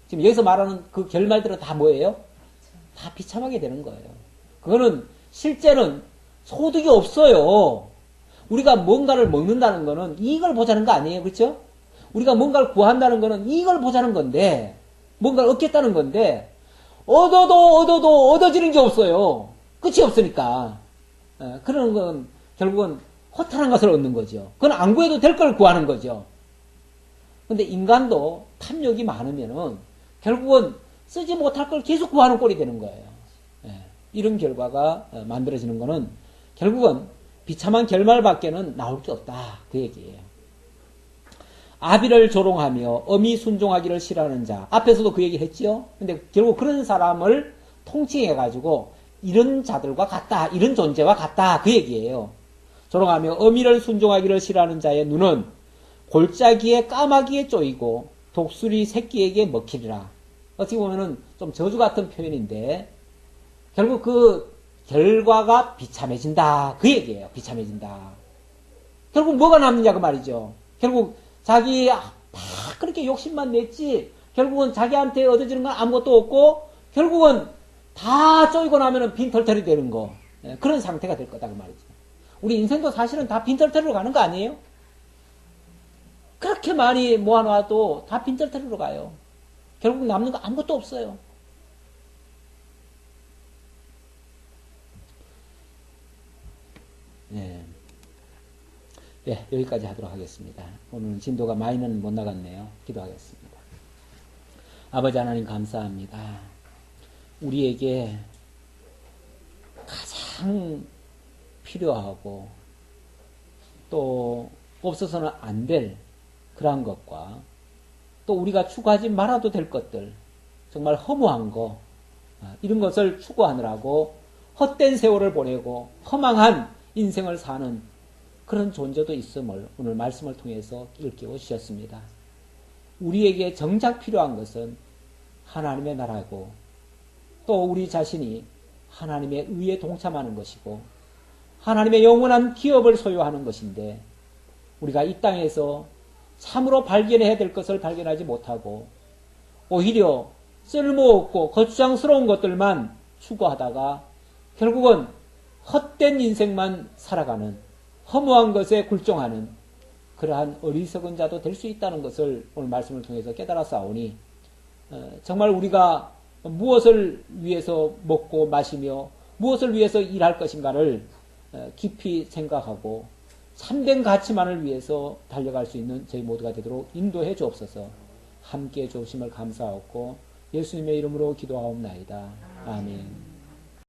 지금 여기서 말하는 그 결말들은 다 뭐예요? 다 비참하게 되는 거예요. 그거는 실제는 소득이 없어요. 우리가 뭔가를 먹는다는 거는 이익을 보자는 거 아니에요. 그렇죠? 우리가 뭔가를 구한다는 거는 이익을 보자는 건데, 뭔가를 얻겠다는 건데, 얻어도 얻어지는 게 없어요. 끝이 없으니까. 그런 건 결국은 허탈한 것을 얻는 거죠. 그건 안 구해도 될 걸 구하는 거죠. 근데 인간도 탐욕이 많으면은 결국은 쓰지 못할 걸 계속 구하는 꼴이 되는 거예요. 이런 결과가 만들어지는 거는 결국은 비참한 결말밖에는 나올 게 없다. 그 얘기예요. 아비를 조롱하며 엄히 순종하기를 싫어하는 자. 앞에서도 그 얘기 했지요. 근데 결국 그런 사람을 통칭해가지고 이런 자들과 같다. 이런 존재와 같다. 그 얘기예요. 조롱하며 엄히를 순종하기를 싫어하는 자의 눈은 골짜기에 까마귀에 쪼이고 독수리 새끼에게 먹히리라. 어떻게 보면은 좀 저주 같은 표현인데 결국 그 결과가 비참해진다. 그 얘기예요. 비참해진다. 결국 뭐가 남느냐 그 말이죠. 결국 자기 다 그렇게 욕심만 냈지 결국은 자기한테 얻어지는 건 아무것도 없고 결국은 다 쪼이고 나면은 빈털털이 되는 거. 그런 상태가 될 거다 그 말이죠. 우리 인생도 사실은 다 빈털터리로 가는 거 아니에요? 그렇게 많이 모아놔도 다 빈털터리로 가요. 결국 남는 거 아무것도 없어요. 네. 네, 여기까지 하도록 하겠습니다. 오늘 진도가 많이는 못 나갔네요. 기도하겠습니다. 아버지 하나님 감사합니다. 우리에게 가장 필요하고 또 없어서는 안 될 그러한 것과 또 우리가 추구하지 말아도 될 것들, 정말 허무한 거, 이런 것을 추구하느라고 헛된 세월을 보내고 허망한 인생을 사는 그런 존재도 있음을 오늘 말씀을 통해서 일깨워 주셨습니다. 우리에게 정작 필요한 것은 하나님의 나라고 또 우리 자신이 하나님의 의에 동참하는 것이고 하나님의 영원한 기업을 소유하는 것인데 우리가 이 땅에서 참으로 발견해야 될 것을 발견하지 못하고 오히려 쓸모없고 거추장스러운 것들만 추구하다가 결국은 헛된 인생만 살아가는 허무한 것에 굴종하는 그러한 어리석은 자도 될 수 있다는 것을 오늘 말씀을 통해서 깨달았사오니 정말 우리가 무엇을 위해서 먹고 마시며 무엇을 위해서 일할 것인가를 깊이 생각하고 참된 가치만을 위해서 달려갈 수 있는 저희 모두가 되도록 인도해 주옵소서. 함께해 주심을 감사하고 예수님의 이름으로 기도하옵나이다. 아멘.